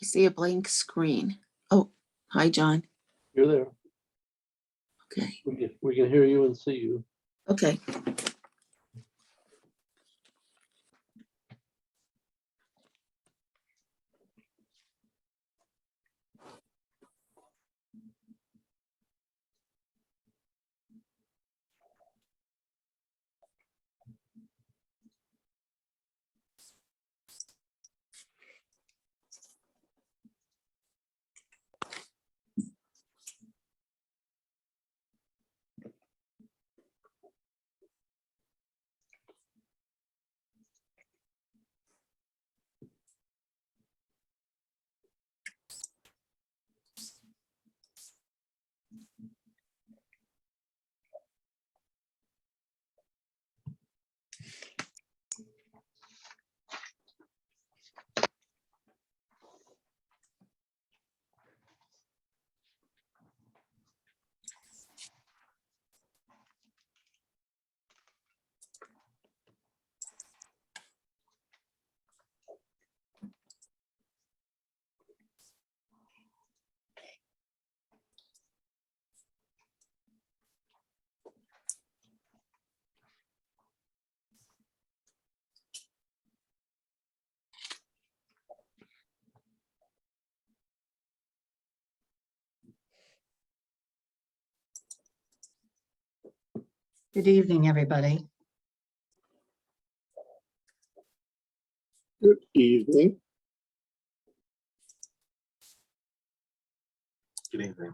I see a blank screen. Oh, hi, John. You're there. Okay, We can hear you and see you. okay. Good evening, everybody. Good evening. Good evening.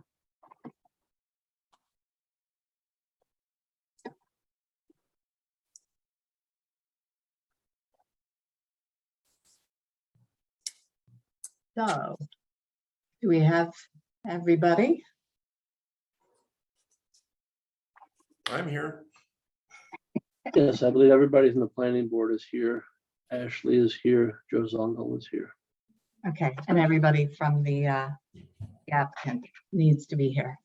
So, do we have everybody? I'm here. Yes, I believe everybody's in the planning board is here. Ashley is here. Joe Zongo is here. Okay, and everybody from the applicant needs to be here.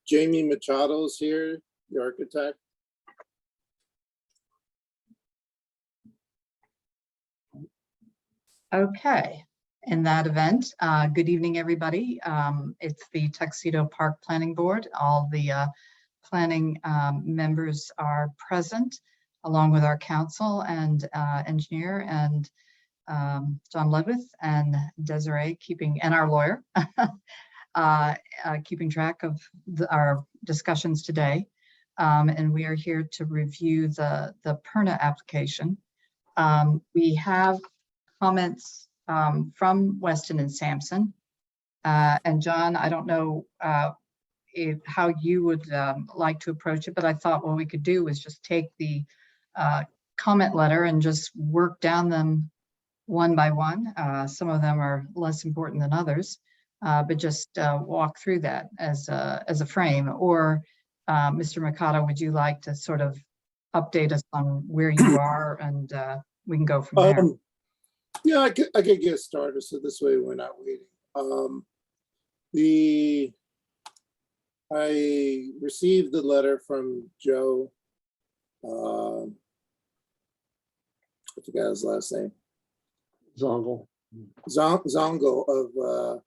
Jamie Machado's here, the architect. Okay, in that event, good evening, everybody. It's the Tuxedo Park Planning Board. All the planning members are present, along with our council and engineer and John Ledwith and Desiree and our lawyer, keeping track of our discussions today. And we are here to review the PERNA application. We have comments from Weston and Sampson. And John, I don't know how you would like to approach it, but I thought what we could do is just take the comment letter and just work down them one by one. Some of them are less important than others, but just walk through that as a frame. Or Mr. Mikado, would you like to sort of update us on where you are, and we can go from there? Yeah, I could get started, so this way we're not waiting. I received the letter from Joe. I forgot his last name. Zongo. Zongo of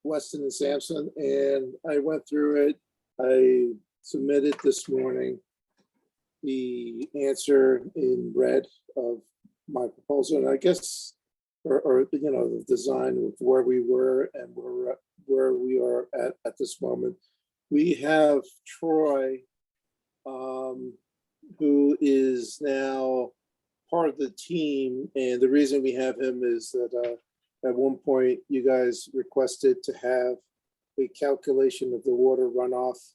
Weston and Sampson, and I went through it. I submitted this morning the answer in red of my proposal, and I guess, or you know, the design of where we were and where we are at this moment. We have Troy, who is now part of the team, and the reason we have him is that at one point you guys requested to have a calculation of the water runoff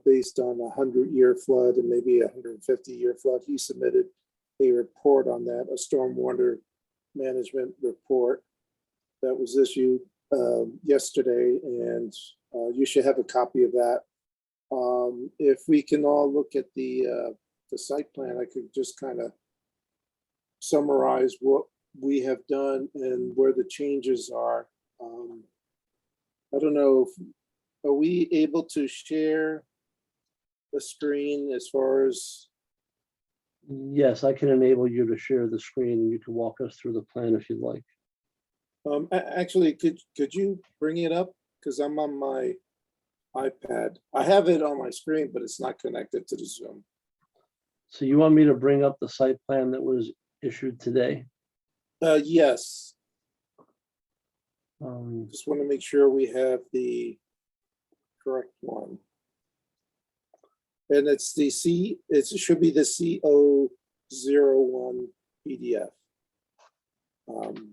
based on a 100-year flood and maybe a 150-year flood. He submitted a report on that, a stormwater management report that was issued yesterday, and you should have a copy of that. If we can all look at the site plan, I could just kind of summarize what we have done and where the changes are. I don't know, are we able to share the screen as far as Yes, I can enable you to share the screen and you can walk us through the plan if you'd like. Actually, could you bring it up? Because I'm on my iPad. I have it on my screen, but it's not connected to the Zoom. So you want me to bring up the site plan that was issued today? Yes, Um, just want to make sure we have the correct one. And it's the it should be the CO01 PDF.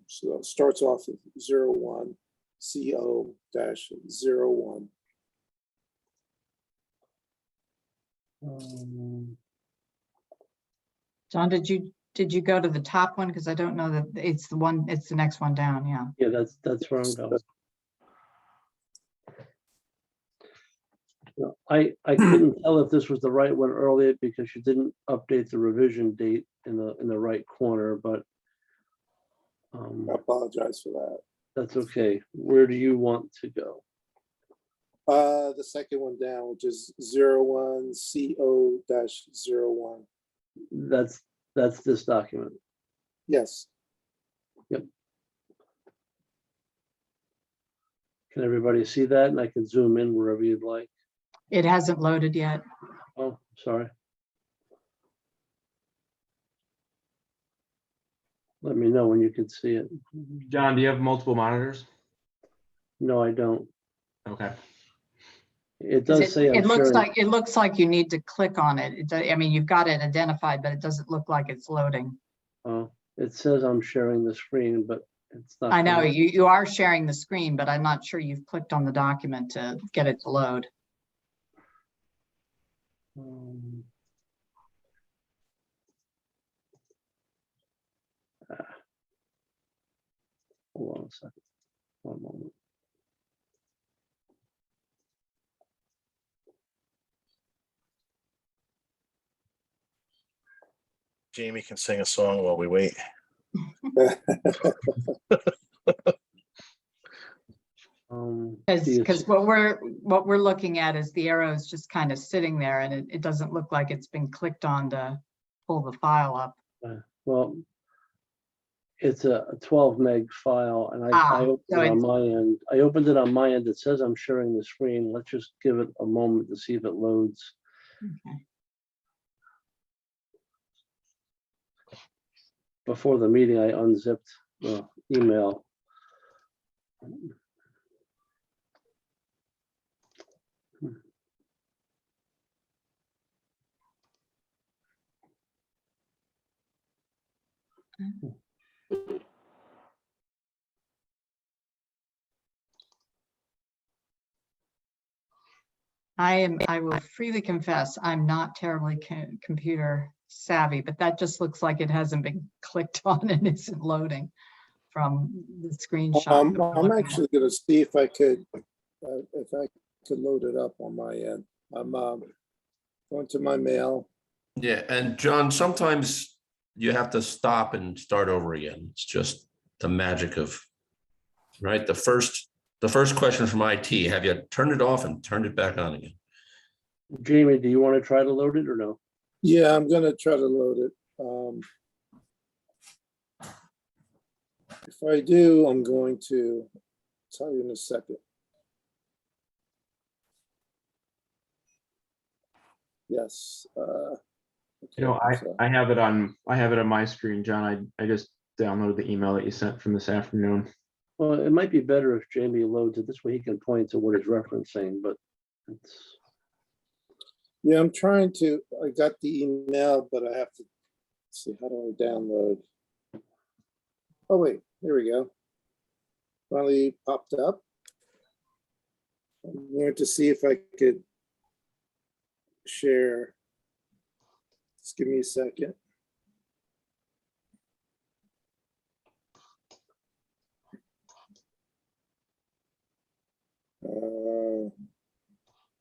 So it starts off with 01 CO-01. John, did you go to the top one? Because I don't know that it's the next one down, yeah. Yeah, that's where I'm going. No, I couldn't tell if this was the right one earlier because you didn't update the revision date in the right corner, but I apologize for that. that's okay. Where do you want to go? The second one down, which is 01 CO-01. That's this document. Yes. Can everybody see that? And I can zoom in wherever you'd like. It hasn't loaded yet. Oh, sorry. Let me know when you can see it. John, do you have multiple monitors? No, I don't. Okay. It 'Cause does say I'm It looks sharing. like you need to click on it. I mean, you've got it identified, but it doesn't look like it's loading. It says I'm sharing the screen, but it's not. I know coming. you are sharing the screen, but I'm not sure you've clicked on the document to get it to load. Um, Hold on a second. One moment. Jamie can sing a song while we wait. Because what we're looking at is the arrow is just kind of sitting there and it doesn't look like it's been clicked on to pull the file up. Well, it's a 12 meg file and I opened so it on it's- my end. I opened it on my end. It says I'm sharing the screen. Let's just give it a moment to see if it loads. Okay. Before the meeting, I unzipped the email. I will freely confess, I'm not terribly computer savvy, but that just looks like it hasn't been clicked on and isn't loading from the screenshot. that we're I'm looking at. actually going to see if I could load it up on my end. I'm going to my mail. Yeah, and John, sometimes you have to stop and start over again. It's just the magic of, right? The first question from IT, have you turned it off and turned it back on again? Jamie, do you want to try to load it or no? Yeah, I'm going to try to load it. If I do, I'm going to tell you in a second. Yes. You know, okay, so- I have it on my screen, John. I just downloaded the email that you sent from this afternoon. Well, it might be better if Jamie loads it. This way he can point to what he's referencing, but it's. Yeah, I'm trying to, I got the email, but I have to see, how do I download? Oh, wait, there we go. Finally popped up. I'm going to see if I could share. Just give me a second.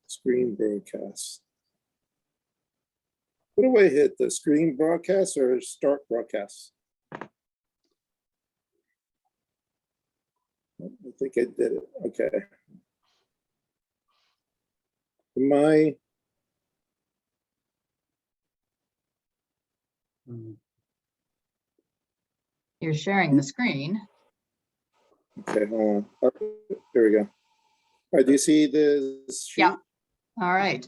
Screen broadcast. What do I hit? The screen broadcast or start broadcast? I think I did it. Okay. You're sharing the screen. Okay, hold on. Oh, here we go. All right, do you see the sheet? Yeah. All right.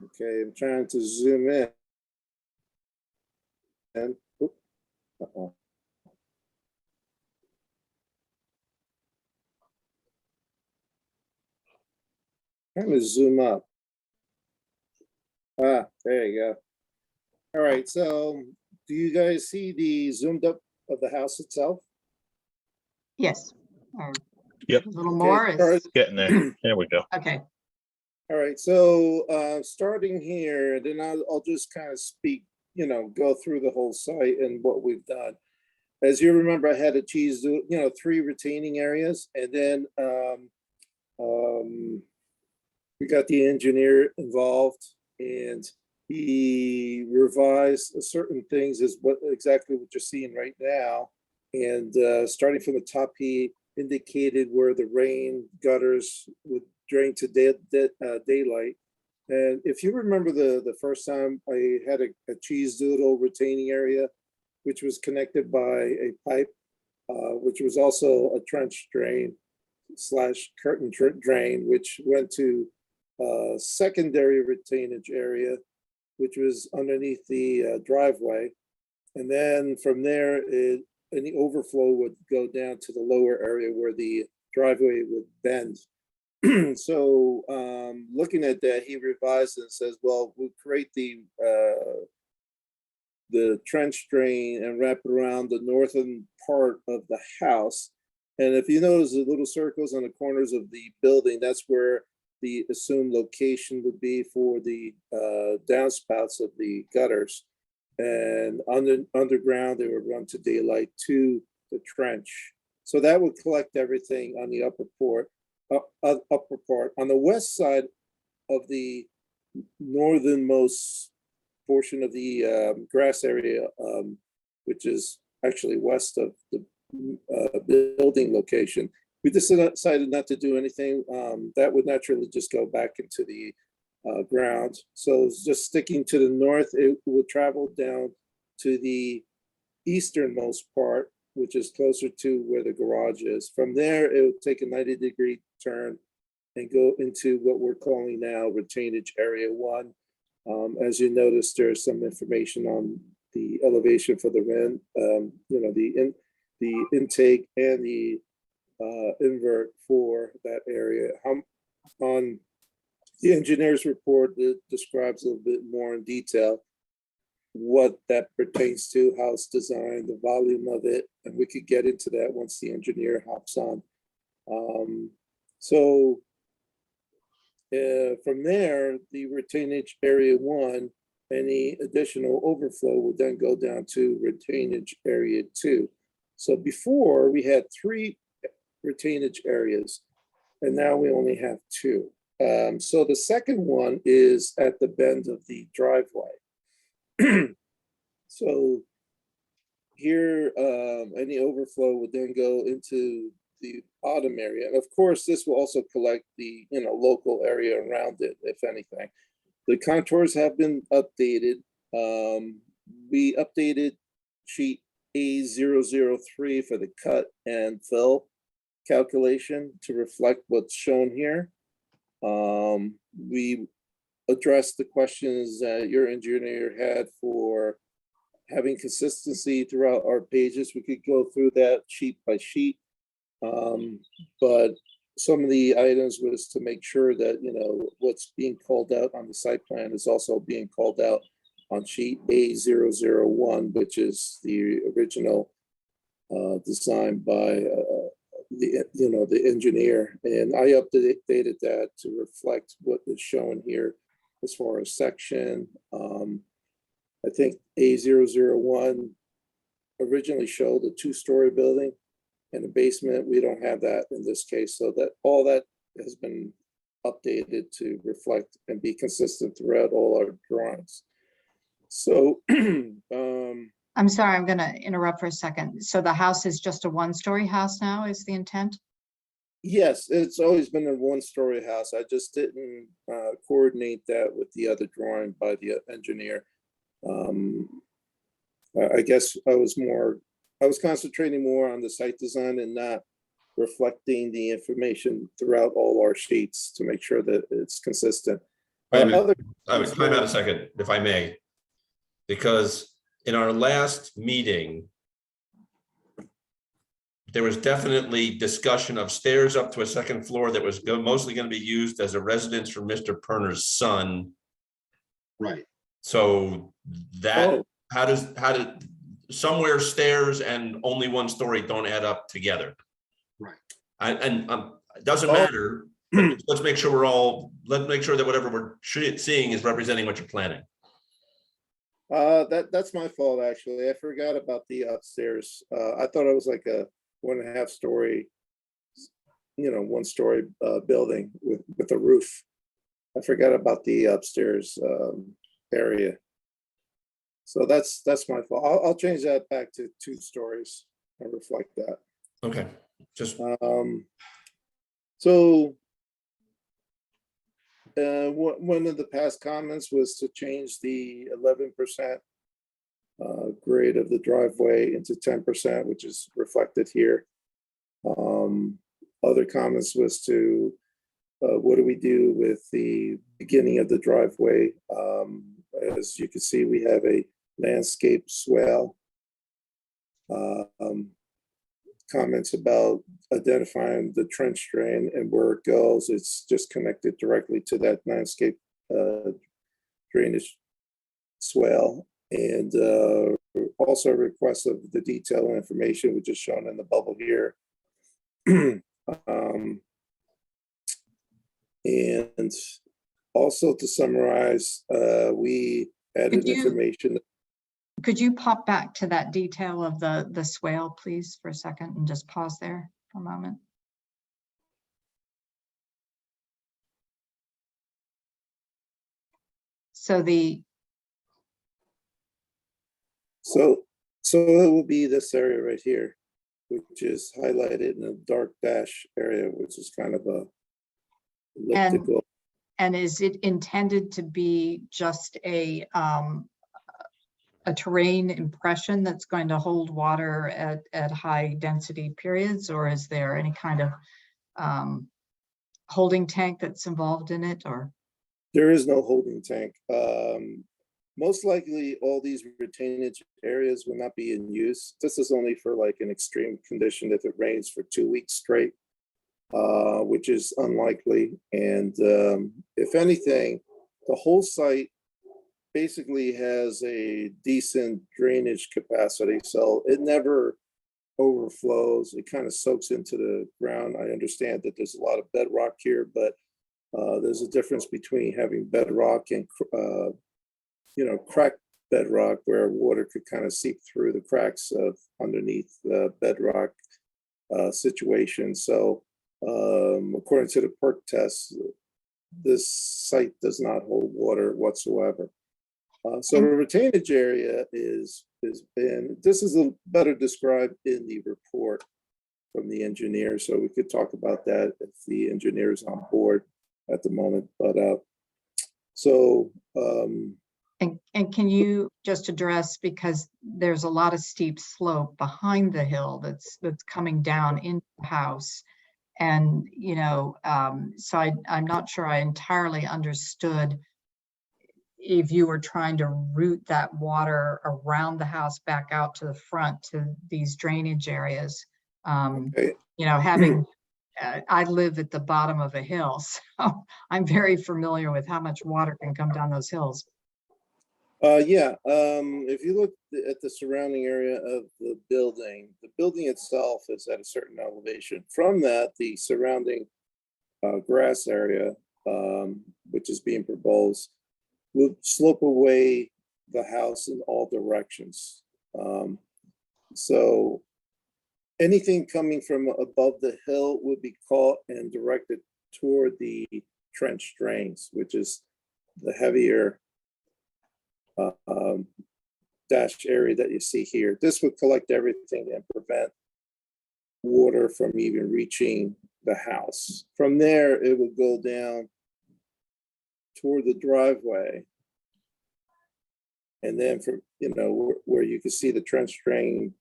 Okay, I'm trying to zoom in. And, oop, uh-oh. Trying to zoom up. Ah, there you go. All right, so do you guys see the zoomed up of the house itself? Yes. Or Yep. A little Okay, more start- is, Getting there. There we go. okay. All right, so starting here, then I'll just kind of speak, go through the whole site and what we've done. As you remember, I had to choose, 3 retaining areas, and then we got the engineer involved, and he revised certain things as exactly what you're seeing right now. And starting from the top, he indicated where the rain gutters would drain to daylight. And if you remember the first time, I had a cheese doodle retaining area, which was connected by a pipe, which was also a trench drain / curtain drain, which went to secondary retainage area, which was underneath the driveway. And then from there, any overflow would go down to the lower area where the driveway would bend. So looking at that, he revised and says, well, we'll create the trench drain and wrap it around the northern part of the house. And if you notice the little circles on the corners of the building, that's where the assumed location would be for the downspouts of the gutters. And underground, they would run to daylight to the trench. So that would collect everything on the upper part. On the west side of the northernmost portion of the grass area, which is actually west of the building location, we decided not to do anything. That would naturally just go back into the ground. So just sticking to the north, it would travel down to the easternmost part, which is closer to where the garage is. From there, it would take a 90-degree turn and go into what we're calling now retainage area 1. As you notice, there's some information on the elevation for the RIN, the intake and the invert for that area. On the engineer's report, it describes a little bit more in detail what that pertains to, how it's designed, the volume of it, and we could get into that once the engineer hops on. From there, the retainage area 1, any additional overflow would then go down to retainage area 2. So before we had 3 retainage areas, and now we only have 2. So the second one is at the bend of the driveway. So here, any overflow would then go into the bottom area. And of course, this will also collect the local area around it, if anything. The contours have been updated. We updated sheet A003 for the cut and fill calculation to reflect what's shown here. We addressed the questions that your engineer had for having consistency throughout our pages. We could go through that sheet by sheet. But some of the items was to make sure that, what's being called out on the site plan is also being called out on sheet A001, which is the original design by the engineer. And I updated that to reflect what is shown here as far as section. I think A001 originally showed a 2-story building and a basement. We don't have that in this case, so that all that has been updated to reflect and be consistent throughout all our drawings. So I'm sorry, I'm going to interrupt for a second. So the house is just a 1-story house now, is the intent? yes, it's always been a 1-story house. I just didn't coordinate that with the other drawing by the engineer. I guess I was concentrating more on the site design and not reflecting the information throughout all our sheets to make sure that it's consistent. Wait a minute. Other I would time out a second, if I may. Because in our last meeting, there was definitely discussion of stairs up to a second floor that was mostly going to be used as a residence for Mr. Perner's son. Right. So that, Oh. how did, somewhere stairs and only one story don't add up together. Right. And it doesn't Oh. matter, but let's make sure let's make sure that whatever we're seeing is representing what you're planning. That's my fault, actually. I forgot about the upstairs. I thought it was like a 1.5 story, 1 story building with a roof. I forgot about the upstairs area. So that's my fault. I'll change that back to 2 stories and reflect that. Okay, just So one of the past comments was to change the 11% grade of the driveway into 10%, which is reflected here. Other comments was to what do we do with the beginning of the driveway? As you can see, we have a landscape swale. Comments about identifying the trench drain and where it goes. It's just connected directly to that landscape drainage swale. And also a request of the detail and information, which is shown in the bubble here. And also to summarize, we added information. Could you pop back to that detail of the swale, please, for a second, and just pause there for a moment? So So it will be this area right here, which is highlighted in a dark dash area, which is kind of a elliptical. And is it intended to be just a terrain impression that's going to hold water at high density periods, or is there any kind of holding tank that's involved in it, or? There is no holding tank. Most likely all these retainage areas will not be in use. This is only for like an extreme condition if it rains for 2 weeks straight, which is unlikely. And if anything, the whole site basically has a decent drainage capacity, so it never overflows. It kind of soaks into the ground. I understand that there's a lot of bedrock here, but there's a difference between having bedrock and cracked bedrock, where water could kind of seep through the cracks of underneath the bedrock situation. So according to the PERC test, this site does not hold water whatsoever. So the retainage area is, and this is better described in the report from the engineer. So we could talk about that if the engineer is on board at the moment. But And can you just address, because there's a lot of steep slope behind the hill that's coming down into the house. And, so I'm not sure I entirely understood if you were trying to route that water around the house back out to the front to these drainage areas. okay. I live at the bottom of a hill, so I'm very familiar with how much water can come down those hills. If you look at the surrounding area of the building itself is at a certain elevation. From that, the surrounding grass area, which is being proposed, will slope away the house in all directions. So anything coming from above the hill would be caught and directed toward the trench drains, which is the heavier dash area that you see here. This would collect everything and prevent water from even reaching the house. From there, it would go down toward the driveway And then from, where you can see the trench drain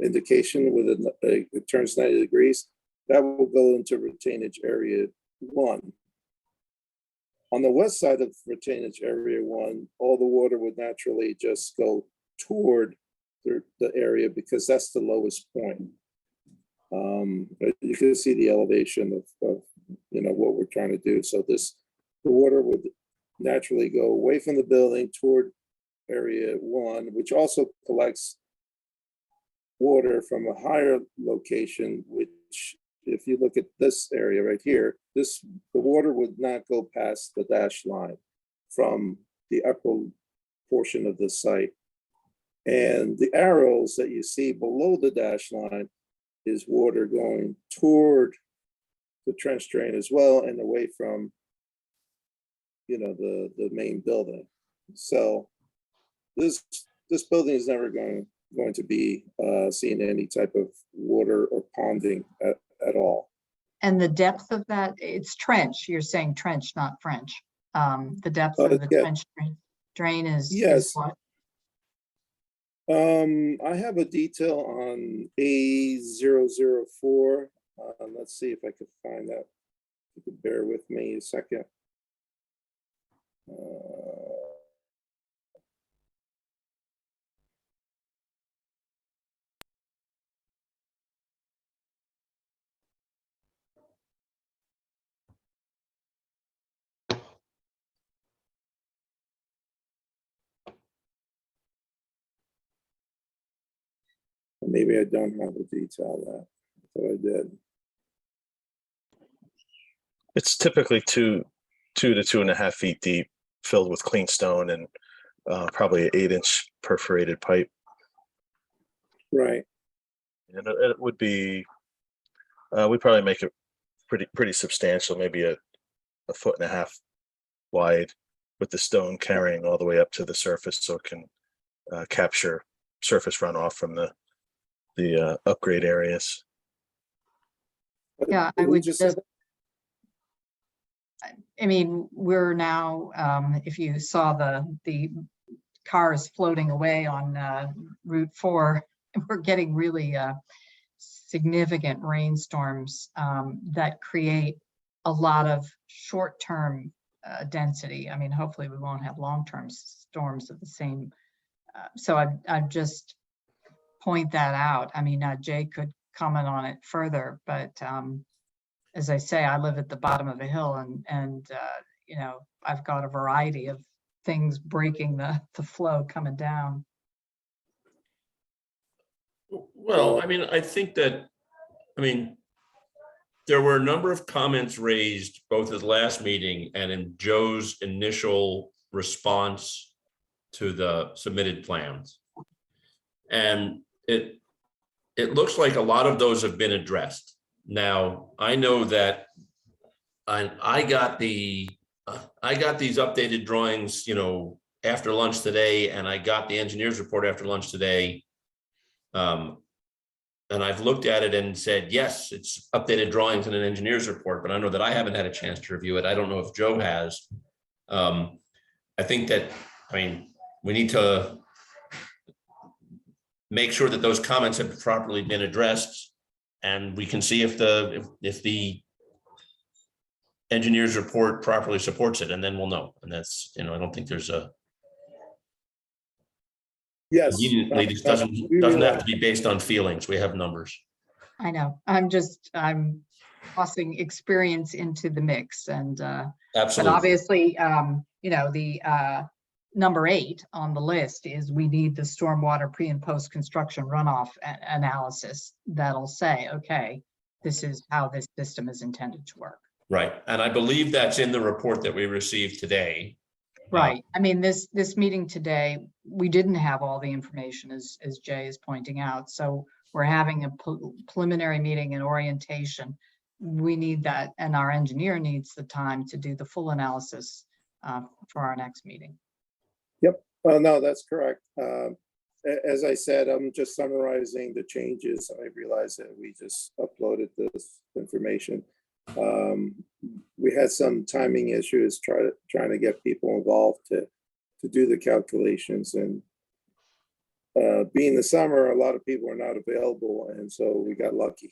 indication with it turns 90 degrees, that will go into retainage area 1. On the west side of retainage area 1, all the water would naturally just go toward the area because that's the lowest point. But you can see the elevation of what we're trying to do. So the water would naturally go away from the building toward area 1, which also collects water from a higher location, which if you look at this area right here, the water would not go past the dash line from the upper portion of the site. And the arrows that you see below the dash line is water going toward the trench drain as well and away from, the main building. So this building is never going to be seeing any type of water or ponding at all. And the depth of that, it's trench, you're saying trench, not French. The depth of the Yeah. trench drain is Yes. what? I have a detail on A004. Let's see if I could find that. You could bear with me a second. Maybe I don't have the detail that, but I did. It's typically 2 to 2.5 feet deep, filled with clean stone and probably an 8-inch perforated pipe. Right. And it would be, we'd probably make it pretty substantial, maybe a 1.5 feet wide, with the stone carrying all the way up to the surface so it can capture surface runoff from the upgrade areas. Yeah, I Who would just just, said I mean, we're now, if you saw the cars floating away on Route 4, we're getting really significant rainstorms that create a lot of short-term density. I mean, hopefully we won't have long-term storms of the same. So I'd just point that out. I mean, Jay could comment on it further, but as I say, I live at the bottom of a hill and I've got a variety of things breaking the flow coming down. Well, I mean, I think that, there were a number of comments raised both at the last meeting and in Joe's initial response to the submitted plans. And it looks like a lot of those have been addressed. Now, I know that I got these updated drawings, after lunch today, and I got the engineer's report after lunch today. And I've looked at it and said, yes, it's updated drawings in an engineer's report, but I know that I haven't had a chance to review it. I don't know if Joe has. I think that, we need to make sure that those comments have properly been addressed, and we can see if the engineer's report properly supports it, and then we'll know. And that's, I don't think there's a, yes. immediately, this doesn't have to be based on feelings. We have numbers. I know, I'm tossing experience into the mix and, but Absolutely. obviously, the number 8 on the list is we need the stormwater pre and post construction runoff analysis that'll say, okay, this is how this system is intended to work. Right. And I believe that's in the report that we received today. Right. I mean, this meeting today, we didn't have all the information as Jay is pointing out. So we're having a preliminary meeting and orientation. We need that, and our engineer needs the time to do the full analysis for our next meeting. Yep. No, that's correct. As I said, I'm just summarizing the changes. I realized that we just uploaded this information. We had some timing issues trying to get people involved to to do the calculations. And being the summer, a lot of people are not available, and so we got lucky.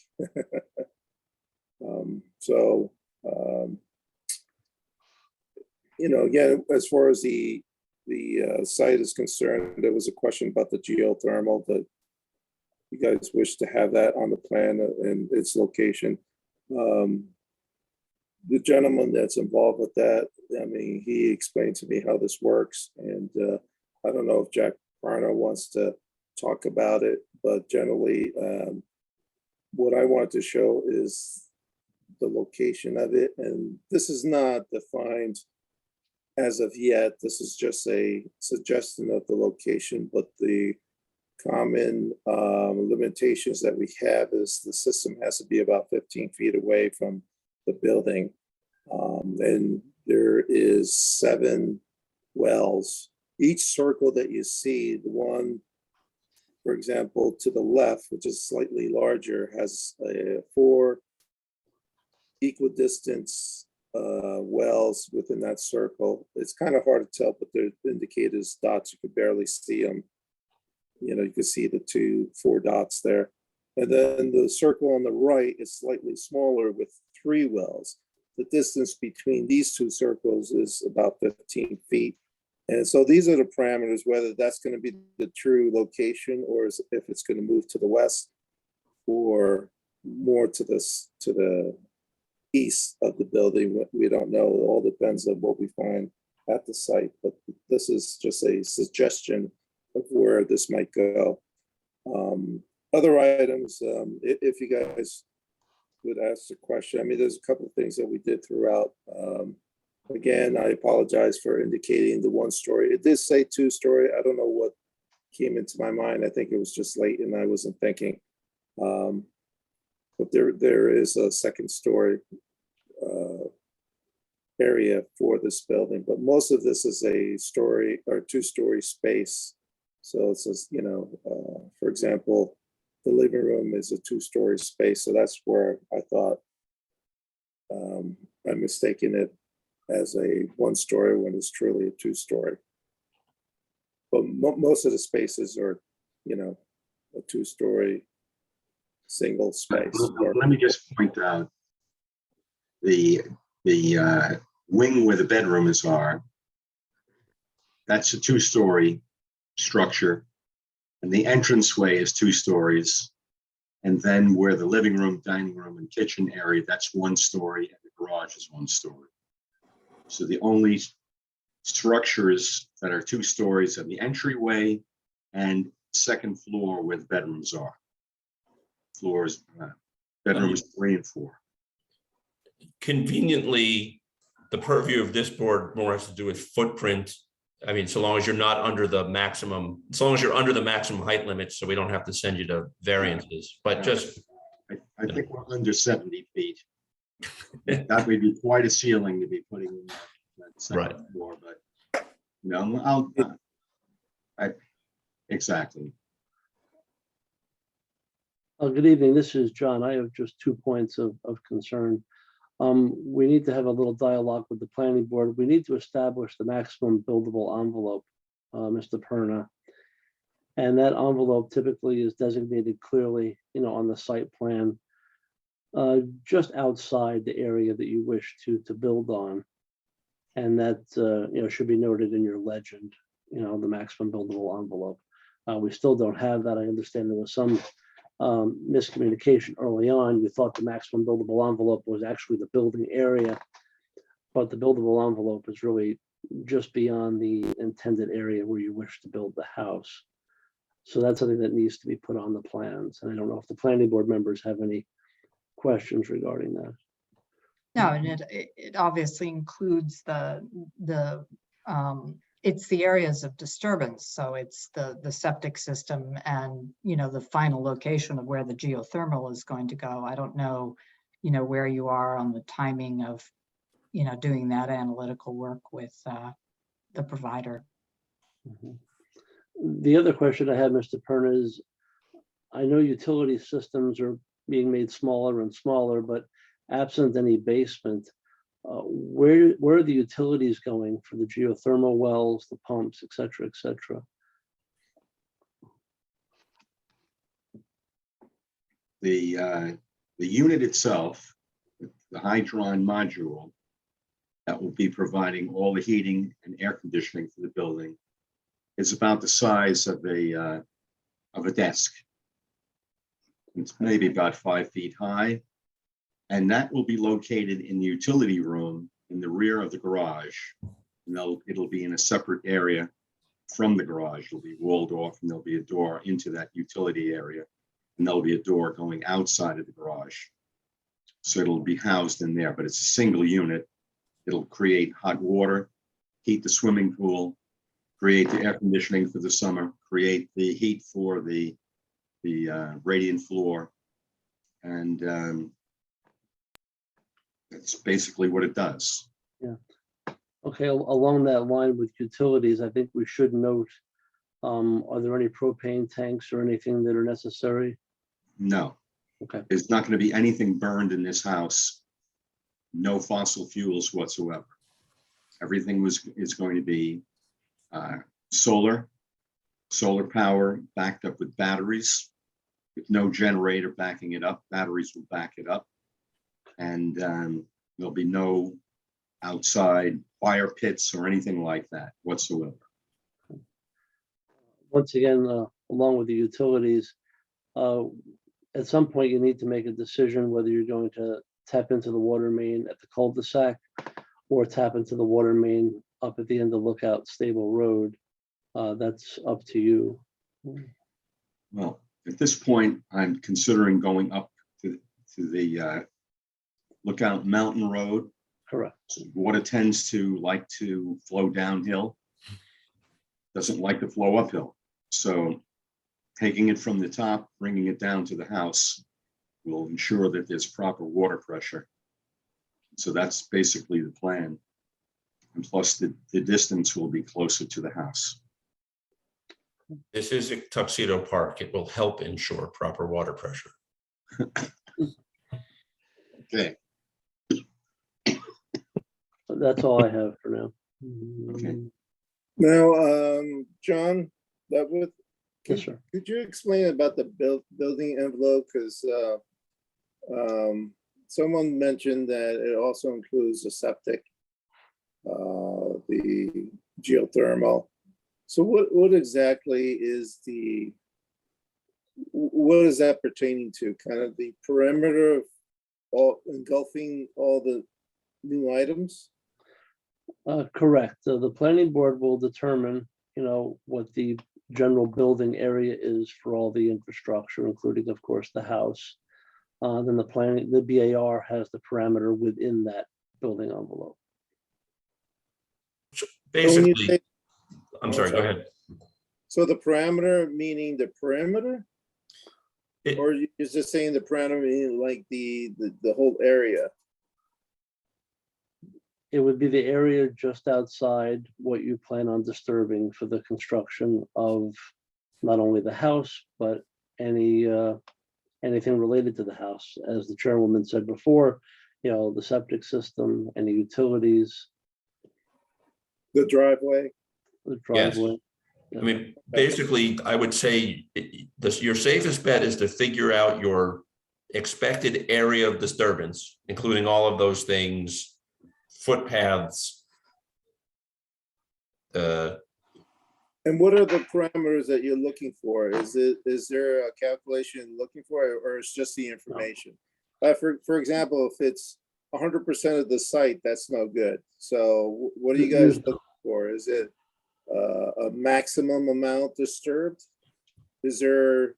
So, you know, again, as far as the site is concerned, there was a question about the geothermal, that you guys wish to have that on the plan and its location. The gentleman that's involved with that, I mean, he explained to me how this works, and I don't know if Jack Parno wants to talk about it, but generally, what I want to show is the location of it, and this is not defined as of yet. This is just a suggestion of the location, but the common limitations that we have is the system has to be about 15 feet away from the building. And there is 7 wells. Each circle that you see, the one, for example, to the left, which is slightly larger, has 4 equidistance wells within that circle. It's kind of hard to tell, but they're indicated as dots. You could barely see them. You know, you can see the 4 dots there. And then the circle on the right is slightly smaller with 3 wells. The distance between these 2 circles is about 15 feet. And so these are the parameters, whether that's going to be the true location, or if it's going to move to the west or more to the east of the building. We don't know. It all depends on what we find at the site. But this is just a suggestion of where this might go. Other items, if you guys would ask the question, I mean, there's a couple of things that we did throughout. Again, I apologize for indicating the 1-story. It did say 2-story. I don't know what came into my mind. I think it was just late and I wasn't thinking. But there is a 2nd-story area for this building, but most of this is a story or 2-story space. So it says, you know, for example, the living room is a 2-story space. So that's where I thought I'm mistaking it as a 1-story when it's truly a 2-story. But most of the spaces are, you know, a 2-story single space. Let me just point out the wing where the bedrooms are. That's a 2-story structure, and the entranceway is 2 stories. And then where the living room, dining room, and kitchen area, that's 1 story, and the garage is 1 story. So the only structures that are 2 stories are the entryway and 2nd floor where the bedrooms are. Floors, bedrooms 3 and 4. Conveniently, the purview of this board more has to do with footprint. I mean, so long as you're not under the maximum, as long as you're under the maximum height limit, so we don't have to send you to variances, but just. I think we're under 70 feet. That would be quite a ceiling to be putting in that Right. 2nd floor, but no, exactly. Good evening, this is John. I have just 2 points of concern. We need to have a little dialogue with the planning board. We need to establish the maximum buildable envelope, Mr. Perna. And that envelope typically is designated clearly, you know, on the site plan, just outside the area that you wish to build on. And that, you know, should be noted in your legend, you know, the maximum buildable envelope. We still don't have that. I understand there was some miscommunication early on. You thought the maximum buildable envelope was actually the building area, but the buildable envelope is really just beyond the intended area where you wish to build the house. So that's something that needs to be put on the plans. And I don't know if the planning board members have any questions regarding that. No, and it obviously includes it's the areas of disturbance. So it's the septic system and, you know, the final location of where the geothermal is going to go. I don't know, you know, where you are on the timing of, you know, doing that analytical work with the provider. Mhm. The other question I had, Mr. Perna, is I know utility systems are being made smaller and smaller, but absent any basement, Where are the utilities going for the geothermal wells, the pumps, et cetera, et cetera? The unit itself, the Hydron module that will be providing all the heating and air conditioning for the building is about the size of a desk. It's maybe about 5 feet high. And that will be located in the utility room in the rear of the garage. And it'll be in a separate area from the garage. It'll be walled off and there'll be a door into that utility area. And there'll be a door going outside of the garage. So it'll be housed in there, but it's a single unit. It'll create hot water, heat the swimming pool, create the air conditioning for the summer, create the heat for the radiant floor. And that's basically what it does. Okay, along that line with utilities, I think we should note, are there any propane tanks or anything that are necessary? No, Okay, there's not going to be anything burned in this house. No fossil fuels whatsoever. Everything is going to be solar power backed up with batteries, with no generator backing it up. Batteries will back it up. And there'll be no outside fire pits or anything like that whatsoever. once again, along with the utilities, at some point you need to make a decision whether you're going to tap into the water main at the cul-de-sac or tap into the water main up at the end of Lookout Stable Road. That's up to you. Well, at this point, I'm considering going up to the Lookout Mountain Road. Correct. Water tends to like to flow downhill, doesn't like to flow uphill. So taking it from the top, bringing it down to the house will ensure that there's proper water pressure. So that's basically the plan. And plus the distance will be closer to the house. This is a Tuxedo Park. It will help ensure proper water pressure. Okay. That's all I have for now. Okay. Now, John, Yes, sir. could you explain about the building envelope? Because someone mentioned that it also includes the septic, the geothermal. So what exactly is what is that pertaining to? Kind of the perimeter of engulfing all the new items? Correct. The planning board will determine, what the general building area is for all the infrastructure, including, of course, the house. Then the BAR has the parameter within that building envelope. So when you Basically, say- I'm sorry, go ahead. So the parameter meaning the perimeter? It- Or is just saying the parameter meaning like the whole area? It would be the area just outside what you plan on disturbing for the construction of not only the house, but anything related to the house. As the chairwoman said before, the septic system, any utilities, The driveway? the Yes. driveway. I mean, basically, I would say your safest bet is to figure out your expected area of disturbance, including all of those things, footpaths. And what are the parameters that you're looking for? Is there a calculation you're looking for, or it's just the information? For example, if it's 100% of the site, that's no good. So what are you guys looking for? Is it a maximum amount disturbed? Is there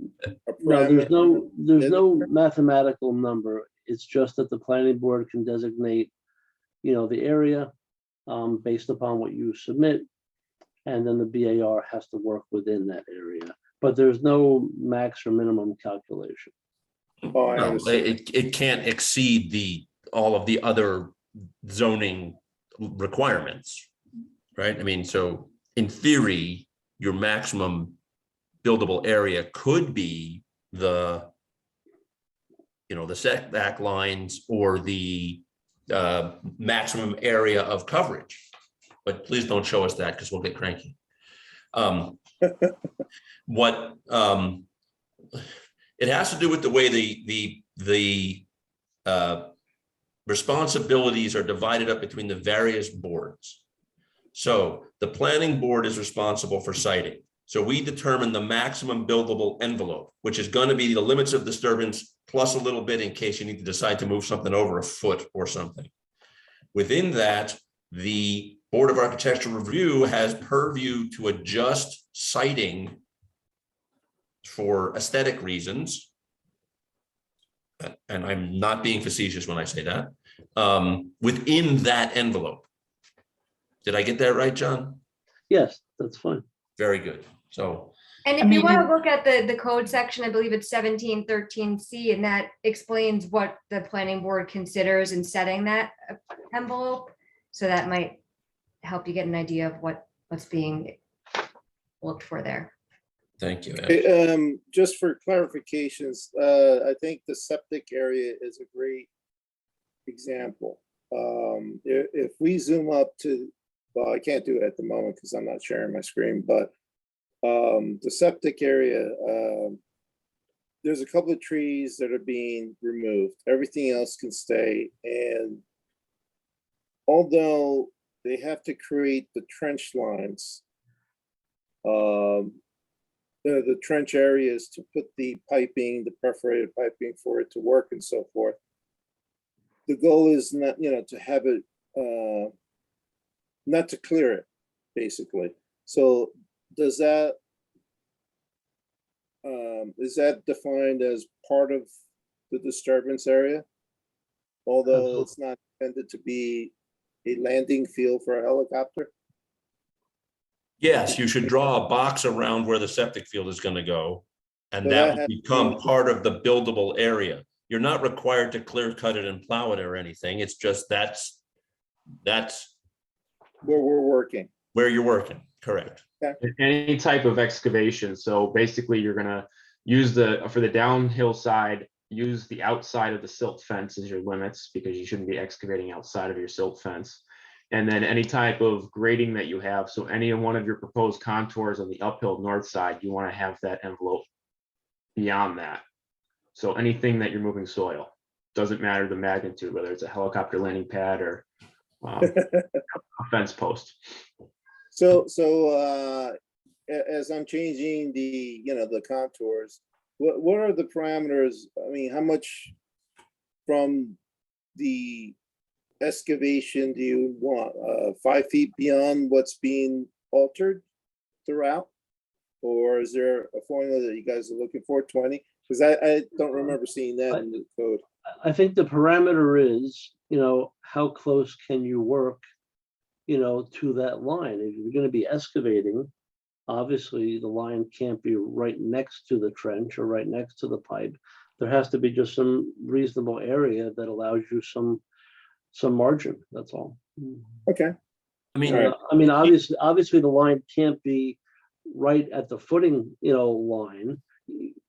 a No, there's parameter? no mathematical number. It's just that the planning board can designate, the area based upon what you submit. And then the BAR has to work within that area. But there's no max or minimum calculation. Oh, I No, understand. it can't exceed all of the other zoning requirements, right? I mean, so in theory, your maximum buildable area could be the setback lines or the maximum area of coverage. But please don't show us that because we'll get cranky. What it has to do with the way the responsibilities are divided up between the various boards. So the planning board is responsible for siting. So we determine the maximum buildable envelope, which is going to be the limits of disturbance plus a little bit in case you need to decide to move something over a foot or something. Within that, the Board of Architectural Review has purview to adjust siting for aesthetic reasons. And I'm not being facetious when I say that, within that envelope. Did I get that right, John? Yes, that's fine. Very good. So, And I if you want mean- to look at the code section, I believe it's 1713C, and that explains what the planning board considers in setting that envelope. So that might help you get an idea of what's being looked for there. thank you. Ed. Okay, just for clarifications, I think the septic area is a great example. If we zoom up to, well, I can't do it at the moment because I'm not sharing my screen, but the septic area, there's a couple of trees that are being removed. Everything else can stay. And although they have to create the trench lines, the trench areas to put the piping, the perforated piping for it to work and so forth. The goal is not, to have it, not to clear it, basically. So does that, is that defined as part of the disturbance area? Although it's not intended to be a landing field for a helicopter? Yes, you should draw a box around where the septic field is going to go. And So that that would has to become be- part of the buildable area. You're not required to clear cut it and plow it or anything. It's just that's Where we're working. where you're working, correct? Any type of excavation. So basically you're gonna use for the downhill side, use the outside of the silt fence as your limits because you shouldn't be excavating outside of your silt fence. And then any type of grading that you have. So any one of your proposed contours on the uphill north side, you want to have that envelope beyond that. So anything that you're moving soil, doesn't matter the magnitude, whether it's a helicopter landing pad or a fence post. So, as I'm changing the contours, what are the parameters? I mean, how much from the excavation do you want? 5 feet beyond what's being altered throughout? Or is there a formula that you guys are looking for, 20? Because I don't remember seeing that in the code. I think the parameter is, how close can you work, to that line? If you're going to be excavating, obviously the line can't be right next to the trench or right next to the pipe. There has to be just some reasonable area that allows you some margin. That's all. Okay, I mean, Right. I mean, obviously the line can't be right at the footing, line.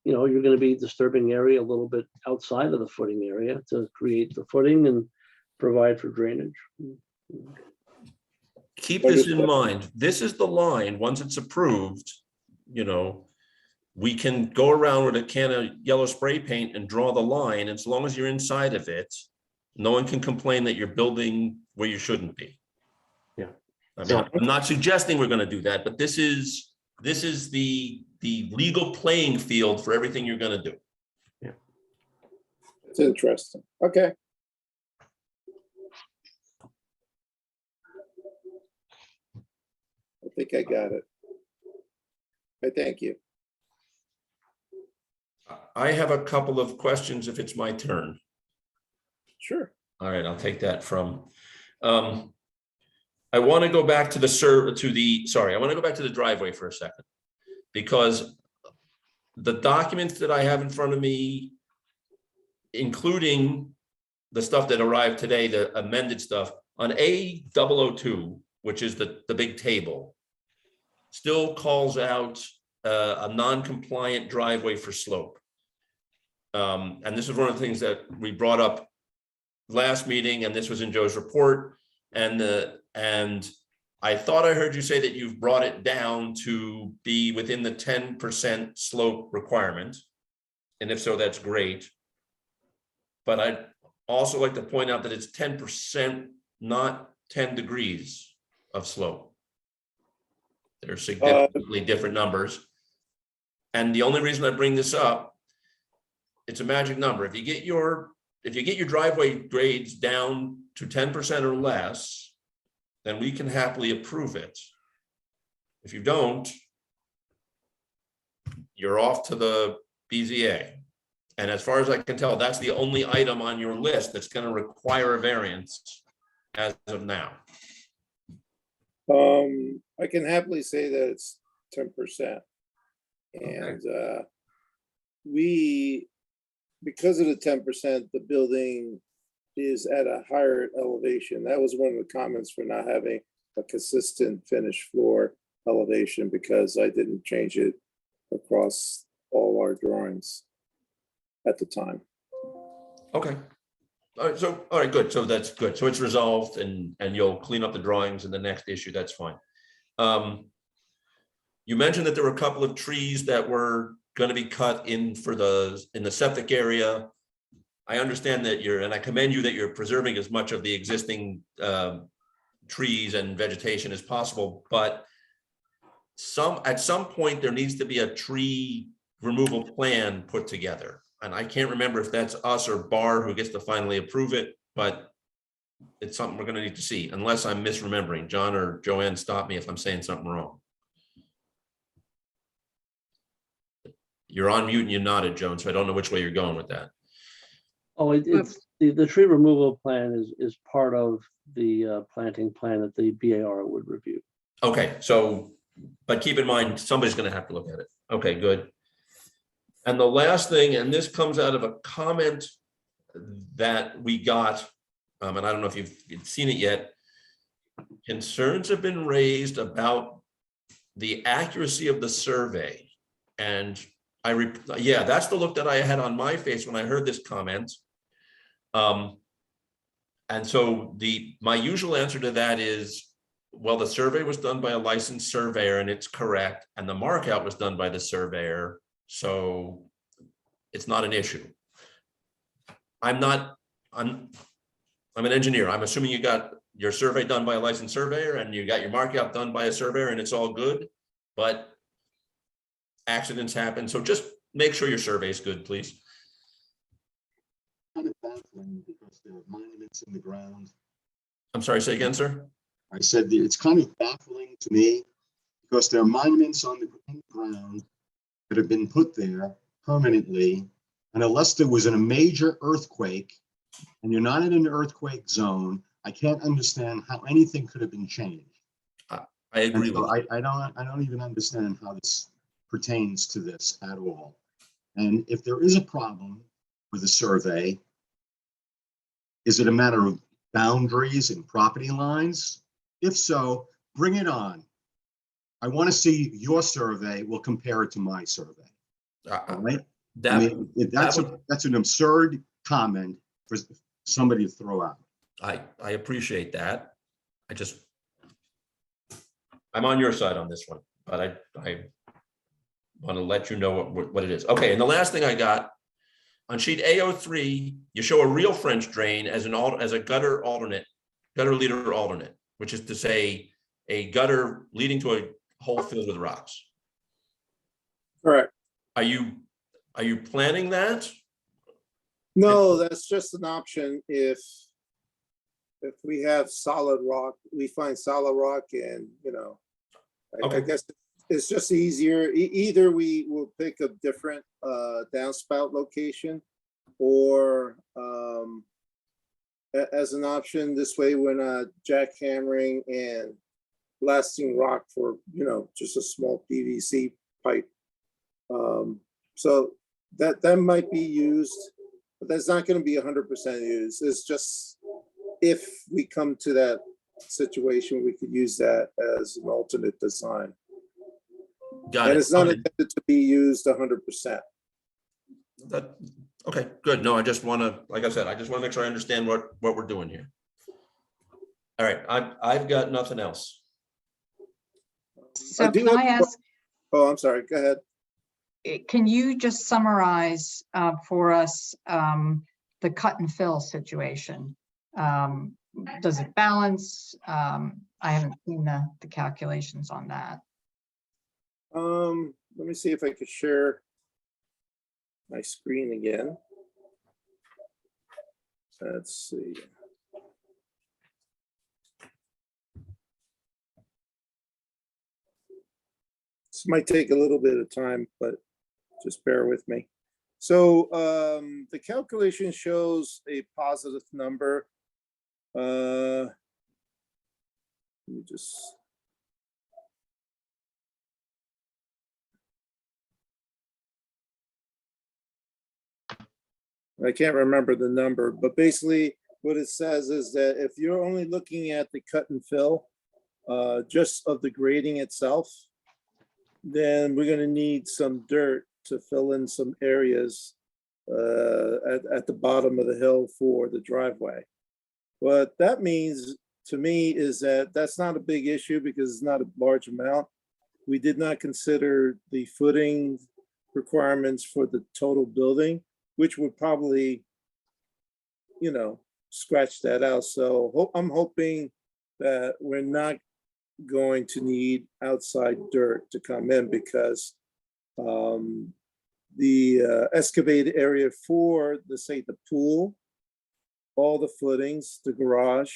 You're going to be disturbing area a little bit outside of the footing area to create the footing and provide for drainage. keep this in mind. This is the line. Once it's approved, we can go around with a can of yellow spray paint and draw the line. As long as you're inside of it, no one can complain that you're building where you shouldn't be. Yeah. I mean, So- I'm not suggesting we're going to do that, but this is the legal playing field for everything you're going to do. it's interesting. Okay. I think I got it. I thank you. I have a couple of questions if it's my turn. Sure. All right, I'll take that from. I want to go back to I want to go back to the driveway for a second. Because the documents that I have in front of me, including the stuff that arrived today, the amended stuff, on A002, which is the big table, still calls out a non-compliant driveway for slope. And this is one of the things that we brought up last meeting, and this was in Joe's report, and I thought I heard you say that you've brought it down to be within the 10% slope requirement. And if so, that's great. But I'd also like to point out that it's 10%, not 10 degrees of slope. They're significantly different numbers. And the only reason I bring this up, it's a magic number. If you get your driveway grades down to 10% or less, then we can happily approve it. If you don't, you're off to the BZA. And as far as I can tell, that's the only item on your list that's going to require a variance as of now. I can happily say that it's 10%. And because of the 10%, the building is at a higher elevation. That was one of the comments for not having a consistent finished floor elevation, because I didn't change it across all our drawings at the time. Okay. All right, good. So that's good. So it's resolved, and you'll clean up the drawings in the next issue. That's fine. You mentioned that there were a couple of trees that were going to be cut in the septic area. I understand that and I commend you that you're preserving as much of the existing trees and vegetation as possible, but at some point there needs to be a tree removal plan put together. And I can't remember if that's us or Bar who gets to finally approve it, but it's something we're going to need to see, unless I'm misremembering. John or Joanne, stop me if I'm saying something wrong. You're on mute and you nodded, Joan, so I don't know which way you're going with that. Oh, it's the tree removal plan is part of the planting plan that the BAR would review. Okay, so, but keep in mind, somebody's going to have to look at it. Okay, good. And the last thing, and this comes out of a comment that we got, and I don't know if you've seen it yet. Concerns have been raised about the accuracy of the survey. And yeah, that's the look that I had on my face when I heard this comment. And so my usual answer to that is, well, the survey was done by a licensed surveyor and it's correct, and the mark out was done by the surveyor, so it's not an issue. I'm an engineer. I'm assuming you got your survey done by a licensed surveyor and you got your mark out done by a surveyor and it's all good, but accidents happen. So just make sure your survey is good, please. Kind of baffling because there are monuments in the ground. I'm sorry, say again, sir? I said that it's kind of baffling to me because there are monuments on the ground that have been put there permanently. And unless there was a major earthquake and you're not in an earthquake zone, I can't understand how anything could have been changed. I agree And so with you. I don't even understand how this pertains to this at all. And if there is a problem with the survey, is it a matter of boundaries and property lines? If so, bring it on. I want to see your survey. We'll compare it to my survey. All right? I mean, that's an absurd comment for somebody to throw out. I appreciate that. I'm on your side on this one, but I want to let you know what it is. Okay, and the last thing I got, on sheet A03, you show a real French drain as a gutter leader alternate, which is to say a gutter leading to a hole filled with rocks. Correct. Are you planning that? No, that's just an option if we have solid rock, we find solid rock and, I Okay. guess it's just easier. Either we will pick a different downspout location or as an option, this way we're not jackhammering and blasting rock for, just a small PVC pipe. So that might be used, but that's not going to be 100% used. It's just if we come to that situation, we could use that as an alternate design. Got And it. it's not Okay. intended to be used 100%. Okay, good. No, I just want to, like I said, I just want to make sure I understand what we're doing here. All right, I've got nothing else. So do can I have- ask, Oh, I'm sorry. Go ahead. can you just summarize for us the cut and fill situation? Does it balance? I haven't seen the calculations on that. Let me see if I could share my screen again. Let's see. This might take a little bit of time, but just bear with me. So the calculation shows a positive number. Let me just. I can't remember the number, but basically what it says is that if you're only looking at the cut and fill, just of the grading itself, then we're gonna need some dirt to fill in some areas at the bottom of the hill for the driveway. What that means to me is that that's not a big issue because it's not a large amount. We did not consider the footing requirements for the total building, which would probably, scratch that out. So I'm hoping that we're not going to need outside dirt to come in because the excavated area for the pool, all the footings, the garage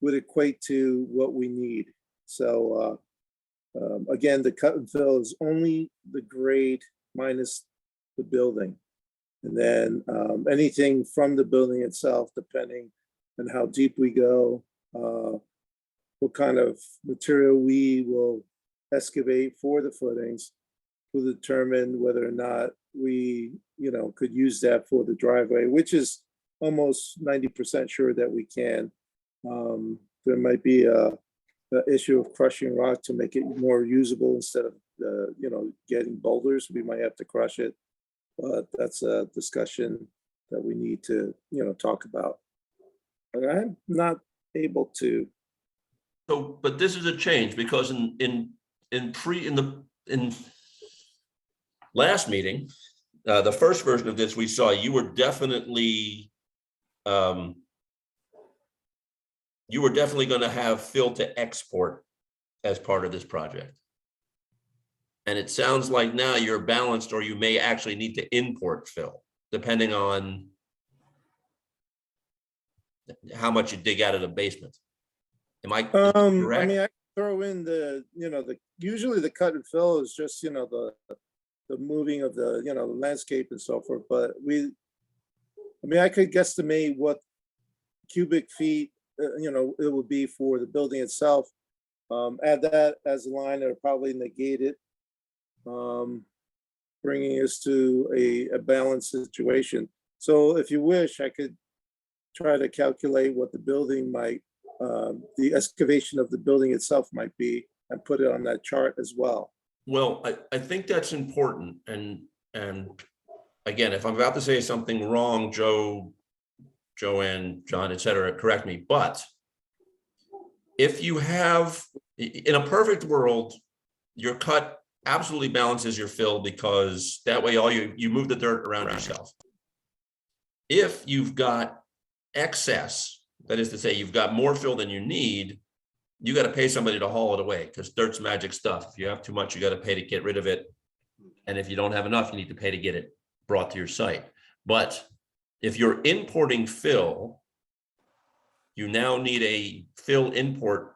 would equate to what we need. So again, the cut and fill is only the grade minus the building. And then anything from the building itself, depending on how deep we go, what kind of material we will excavate for the footings, will determine whether or not we, could use that for the driveway, which is almost 90% sure that we can. There might be a issue of crushing rock to make it more usable instead of, getting boulders. We might have to crush it. But that's a discussion that we need to, talk about. But I'm not able to. So, but this is a change because in last meeting, the first version of this we saw, you were definitely going to have fill to export as part of this project. And it sounds like now you're balanced, or you may actually need to import fill, depending on how much you dig out of the basement. Am I correct? I mean, I throw in usually the cut and fill is just, the moving of the, landscape and so forth. But I could guesstimate what cubic feet, it would be for the building itself. Add that as a line that would probably negate it. Bringing us to a balanced situation. So if you wish, I could try to calculate what the building might, the excavation of the building itself might be, and put it on that chart as well. Well, I think that's important. And again, if I'm about to say something wrong, Joanne, John, et cetera, correct me. But if you have, in a perfect world, your cut absolutely balances your fill, because that way you move the dirt around yourself. If you've got excess, that is to say you've got more fill than you need, you got to pay somebody to haul it away, because dirt's magic stuff. If you have too much, you got to pay to get rid of it. And if you don't have enough, you need to pay to get it brought to your site. But if you're importing fill, you now need a fill import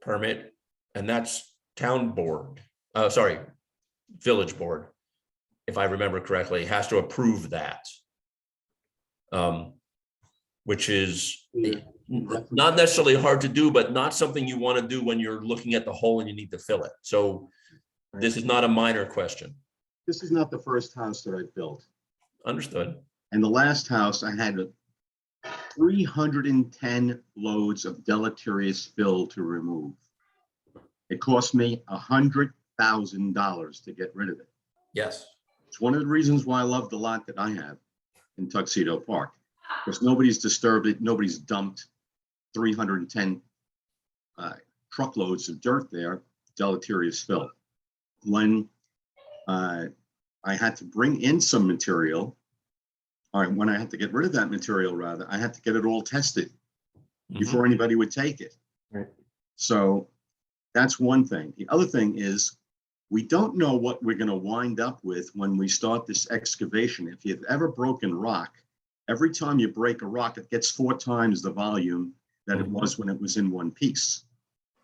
permit, and that's town board. Village board, if I remember correctly, has to approve that. Which is not necessarily hard to do, but not something you want to do when you're looking at the hole and you need to fill it. So this is not a minor question. This is not the first house that I built. Understood. And the last house, I had 310 loads of deleterious fill to remove. It cost me $100,000 to get rid of it. Yes. It's one of the reasons why I love the lot that I have. in Tuxedo Park. Because nobody's disturbed it, nobody's dumped 310 truckloads of dirt there, deleterious fill. When I had to bring in some material, or when I had to get rid of that material, rather, I had to get it all tested before anybody would take it. Right. So that's one thing. The other thing is, we don't know what we're going to wind up with when we start this excavation. If you've ever broken rock, every time you break a rock, it gets 4 times the volume that it was when it was in one piece.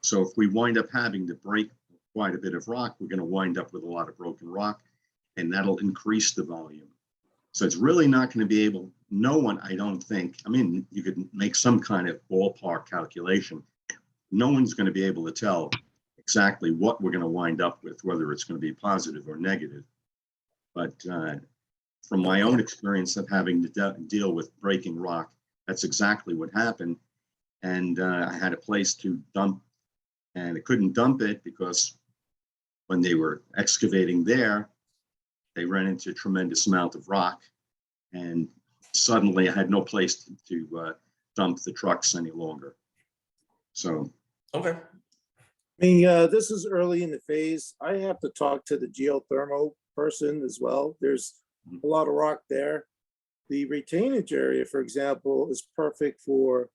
So if we wind up having to break quite a bit of rock, we're going to wind up with a lot of broken rock, and that'll increase the volume. So it's really not going to be able, no one, I don't think, I mean, you could make some kind of ballpark calculation. No one's going to be able to tell exactly what we're going to wind up with, whether it's going to be positive or negative. But from my own experience of having to deal with breaking rock, that's exactly what happened. And I had a place to dump, and I couldn't dump it because when they were excavating there, they ran into a tremendous amount of rock, and suddenly I had no place to dump the trucks any longer. So. Okay. I mean, this is early in the phase. I have to talk to the geothermal person as well. There's a lot of rock there. The retainage area, for example, is perfect for,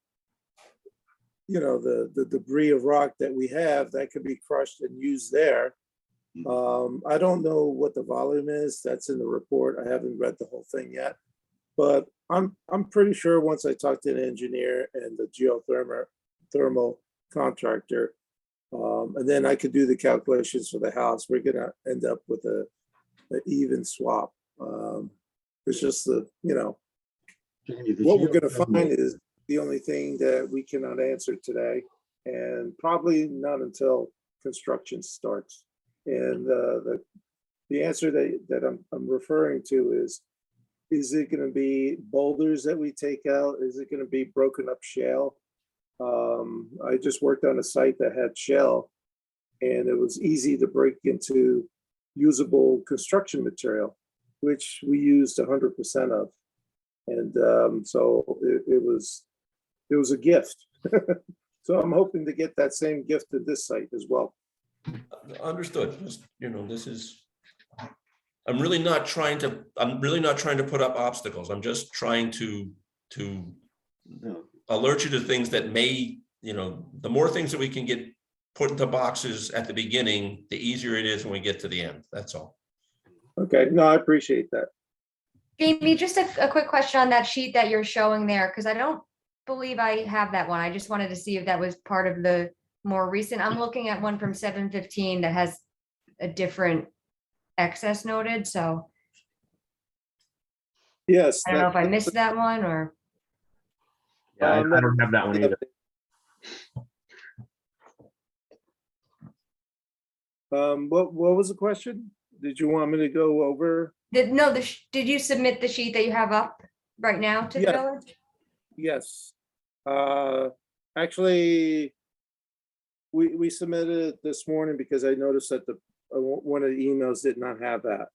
you know, the debris of rock that we have that could be crushed and used there. I don't know what the volume is. That's in the report. I haven't read the whole thing yet, but I'm pretty sure once I talk to an engineer and the geothermal contractor, and then I could do the calculations for the house, we're gonna end up with an even swap. It's just the, you know, what we're gonna find is the only thing that we cannot answer today, and probably not until construction starts. And the answer that I'm referring to is it going to be boulders that we take out? Is it going to be broken up shale? I just worked on a site that had shale, and it was easy to break into usable construction material, which we used 100% of. And so it was a gift. So I'm hoping to get that same gift to this site as well. Understood. Just, you know, this is, I'm really not trying to put up obstacles. I'm just trying to alert you to things that may, you know, the more things that we can get put into boxes at the beginning, the easier it is when we get to the end. That's all. Okay, no, I appreciate that. Jamie, just a quick question on that sheet that you're showing there, because I don't believe I have that one. I just wanted to see if that was part of the more recent. I'm looking at one from 7/15 that has a different excess noted, so Yes. I don't know if I missed that one or. Yeah, I don't have that one either. What was the question? Did you want me to go over? Did you submit the sheet that you have up right now to the Yeah. village? Yes. Actually, we submitted it this morning because I noticed that one of the emails did not have that.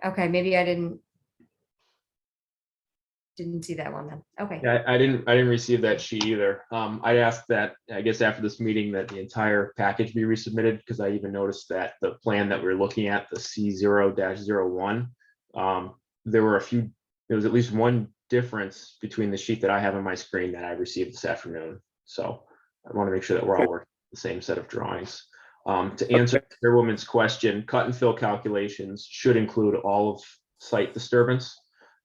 Okay, maybe I didn't see that one then. Okay. Yeah, I didn't receive that sheet either. I'd asked that, I guess after this meeting, that the entire package be resubmitted, because I even noticed that the plan that we're looking at, the C0-01, there was at least one difference between the sheet that I have on my screen that I received this afternoon. So I want to make sure that we're all working the same set of drawings. To answer the Chairwoman's question, cut and fill calculations should include all of site disturbance.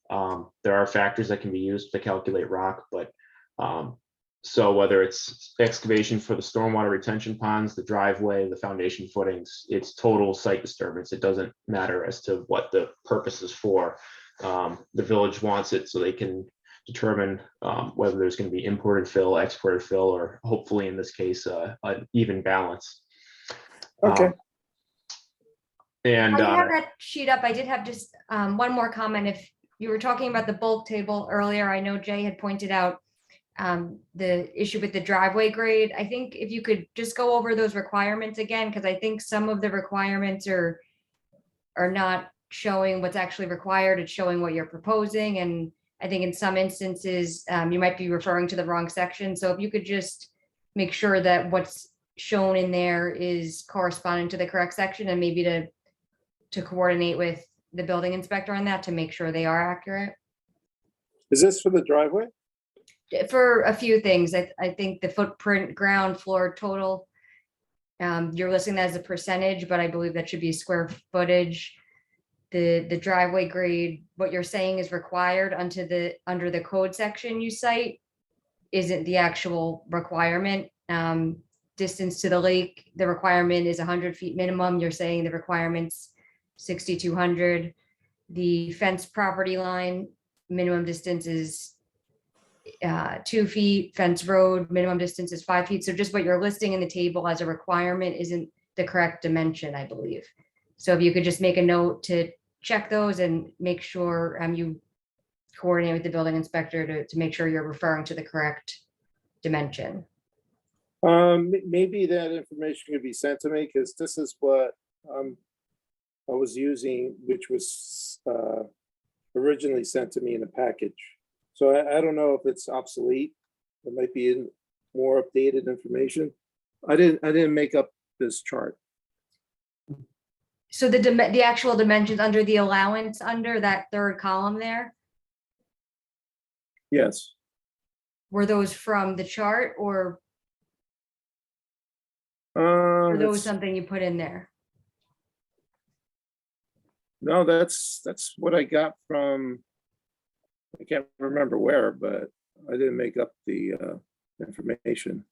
There are factors that can be used to calculate rock, but so whether it's excavation for the stormwater retention ponds, the driveway, the foundation footings, it's total site disturbance. It doesn't matter as to what the purpose is for. The village wants it so they can determine whether there's going to be imported fill, exported fill, or hopefully in this case, an even balance. Okay. And I do have that sheet up. I did have just one more comment. If you were talking about the bulk table earlier, I know Jay had pointed out the issue with the driveway grade. I think if you could just go over those requirements again, because I think some of the requirements are not showing what's actually required. It's showing what you're proposing. And I think in some instances, you might be referring to the wrong section. So if you could just make sure that what's shown in there is corresponding to the correct section, and maybe to coordinate with the building inspector on that to make sure they are accurate. Is this for the driveway? For a few things, I think the footprint, ground floor total, you're listing that as a percentage, but I believe that should be square footage. The driveway grade, what you're saying is required under the code section you cite isn't the actual requirement. Distance to the lake, the requirement is 100 feet minimum. You're saying the requirement's 6,200. The fence property line, minimum distance is 2 feet. Fence road, minimum distance is 5 feet. So just what you're listing in the table as a requirement isn't the correct dimension, I believe. So if you could just make a note to check those and make sure you coordinate with the building inspector to make sure you're referring to the correct dimension. Maybe that information could be sent to me, because this is what I was using, which was originally sent to me in a package. So I don't know if it's obsolete. It might be in more updated information. I didn't make up this chart. So the actual dimensions under the allowance, under that third column there, Yes. were those from the chart, or were those That's- something you put in there? No, that's what I got from, I can't remember where, but I didn't make up the information.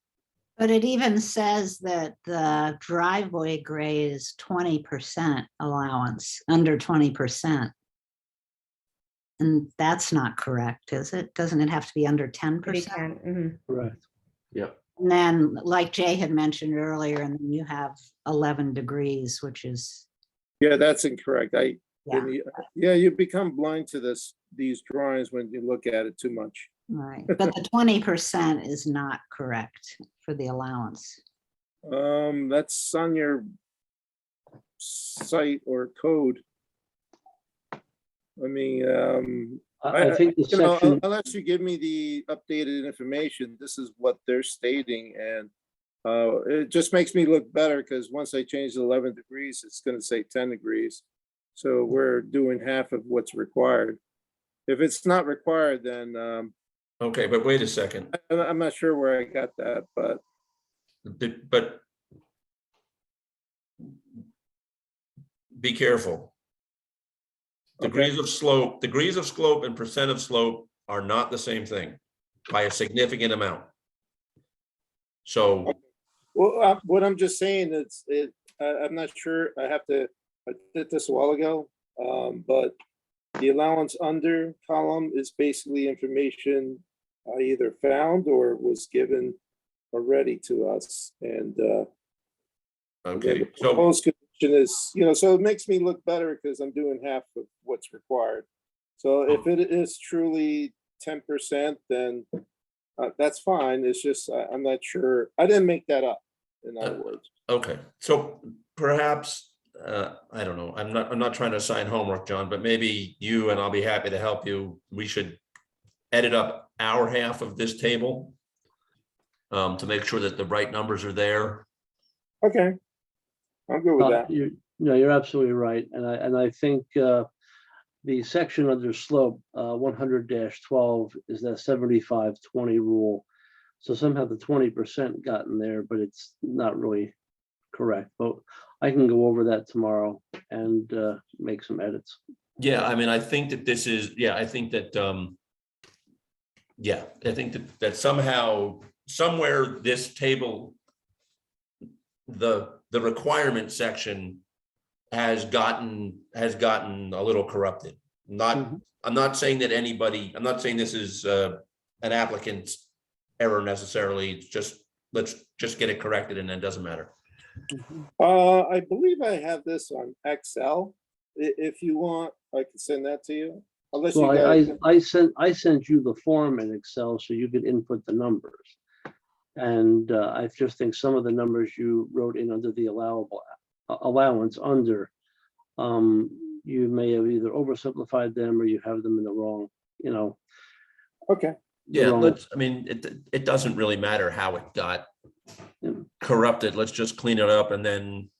But it even says that the driveway grade is 20% allowance, under 20%. And that's not correct, is it? Doesn't it have to be under 10%? Correct. Yep. And then, like Jay had mentioned earlier, and then you have 11 degrees, which is, Yeah, that's incorrect. yeah, Yeah, you become blind to these drawings when you look at it too much. right. But the 20% is not correct for the allowance. That's on your site or code. I mean, I think the you know, section, unless you give me the updated information, this is what they're stating, and it just makes me look better, because once I change the 11 degrees, it's gonna say 10 degrees. So we're doing half of what's required. If it's not required, then Okay, but wait a second, I'm not sure where I got that, but but be careful. Degrees of slope and percent of slope are not the same thing by a significant amount. So, well, what I'm just saying is, I'm not sure, I did this a while ago, but the allowance under column is basically information I either found or was given already to us, and okay, the so, proposed condition is, so it makes me look better because I'm doing half of what's required. So if it is truly 10%, then that's fine. It's just, I'm not sure. I didn't make that up, in other words. okay, so perhaps, I don't know, I'm not trying to assign homework, John, but maybe you, and I'll be happy to help you, we should edit up our half of this table to make sure that the right numbers are there. Okay. I'm good with that. you're absolutely right. And I think the section under slope 100-12 is that 75-20 rule. So somehow the 20% got in there, but it's not really correct. But I can go over that tomorrow and make some edits. Yeah, I mean, I think that this is, I think that, I think that somehow, somewhere this table, the requirement section has gotten a little corrupted. I'm not saying that I'm not saying this is an applicant's error necessarily. It's just, let's just get it corrected, and then it doesn't matter. I believe I have this on Excel. If you want, I can send that to you. Unless you Well, guys, I sent you the form in Excel so you could input the numbers. And I just think some of the numbers you wrote in under the allowance under you may have either oversimplified them or you have them in the wrong, Okay, Yeah, wrong- I mean, it doesn't really matter how it got Yeah. corrupted. Let's just clean it up and then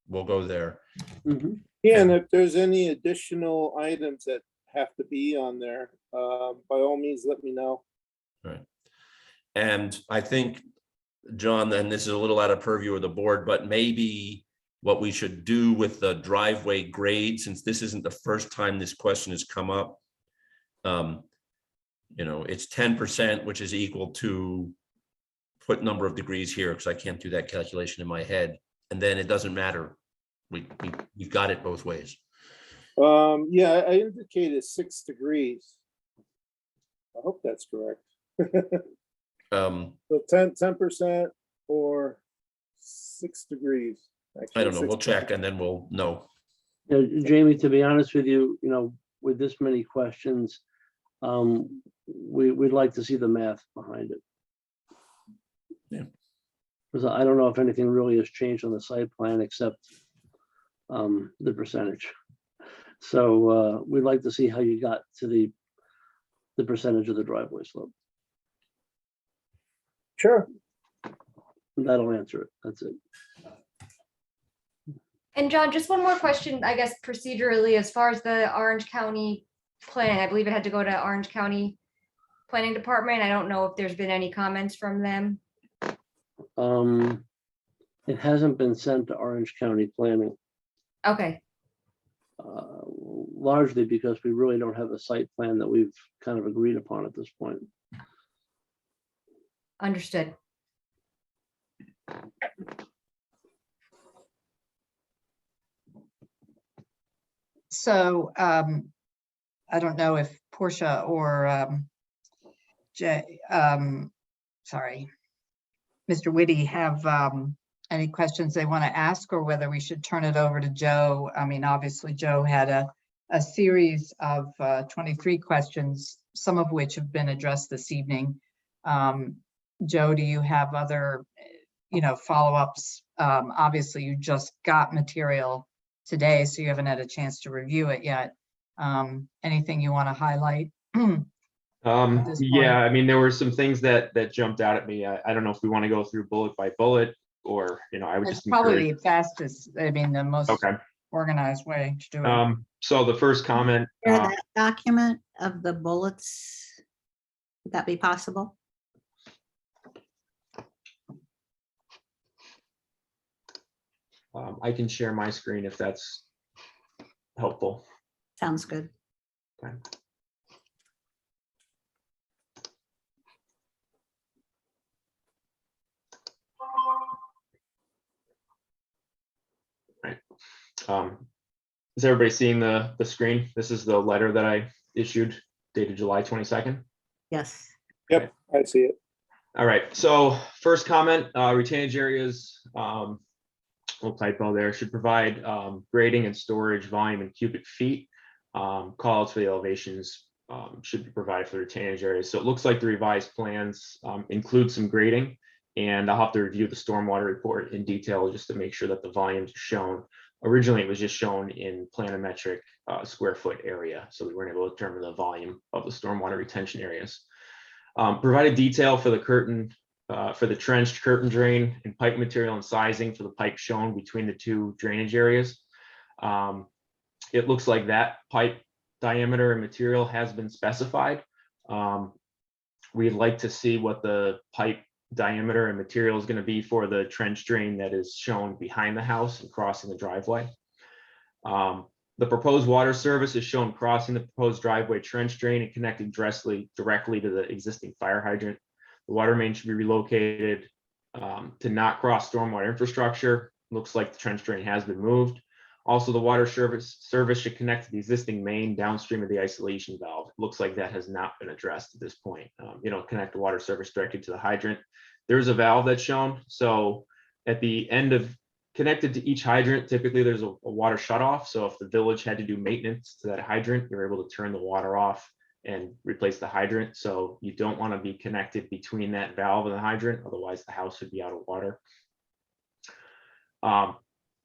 we'll go there. Mhm. yeah, and if there's any additional items that have to be on there, by all means, let me know. And I think, John, and this is a little out of purview of the board, but maybe what we should do with the driveway grade, since this isn't the first time this question has come up. It's 10%, which is equal to put number of degrees here, because I can't do that calculation in my head. And then it doesn't matter. We've got it both ways. Yeah, I indicated 6 degrees. I hope that's correct. Um, So 10% or 6 degrees. Actually, I don't know. 6 We'll check and then we'll know. Jamie, to be honest with you, with this many questions, we'd like to see the math behind it. Yeah. Because I don't know if anything really has changed on the site plan except the percentage. So we'd like to see how you got to the percentage of the driveway slope. Sure. That'll answer it. That's it. And John, just one more question, I guess procedurally, as far as the Orange County planning, I believe it had to go to Orange County Planning Department. I don't know if there's been any comments from them. It hasn't been sent to Orange County Planning, Okay, largely because we really don't have a site plan that we've kind of agreed upon at this point. understood. So I don't know if Portia or Jay, sorry, Mr. Whitty have any questions they want to ask, or whether we should turn it over to Joe. I mean, obviously Joe had a series of 23 questions, some of which have been addressed this evening. Joe, do you have other, follow-ups? Obviously you just got material today, so you haven't had a chance to review it yet. Anything you want to highlight? this Yeah, I mean, there were some things that jumped out at me. I don't know if we want to go through bullet by bullet, or, I would It's just probably encourage. the fastest, the most Okay. organized way to do it. So the first comment, Share that document of the bullets. Would that be possible? I can share my screen if that's helpful. Sounds good. Okay. Right. Is everybody seeing the screen? This is the letter that I issued dated July 22nd. Yes. Yep, I see it. All right, so first comment, retainage areas, little typo there, should provide grading and storage volume in cubic feet. Callouts for the elevations should be provided for the retainage areas. So it looks like the revised plans include some grading, and I'll have to review the stormwater report in detail just to make sure that the volumes are shown. Originally, it was just shown in planimetric square foot area, so we weren't able to determine the volume of the stormwater retention areas. Provided detail for the curtain, for the trenched curtain drain and pipe material and sizing for the pipe shown between the two drainage areas. It looks like that pipe diameter and material has been specified. We'd like to see what the pipe diameter and material is going to be for the trench drain that is shown behind the house and crossing the driveway. The proposed water service is shown crossing the proposed driveway trench drain and connecting directly to the existing fire hydrant. The water main should be relocated to not cross stormwater infrastructure. Looks like the trench drain has been moved. Also, the water service should connect to the existing main downstream of the isolation valve. Looks like that has not been addressed at this point. Connect the water service directly to the hydrant. There's a valve that's shown. So at the end of connected to each hydrant, typically there's a water shutoff. So if the village had to do maintenance to that hydrant, you're able to turn the water off and replace the hydrant. So you don't want to be connected between that valve and the hydrant, otherwise the house would be out of water.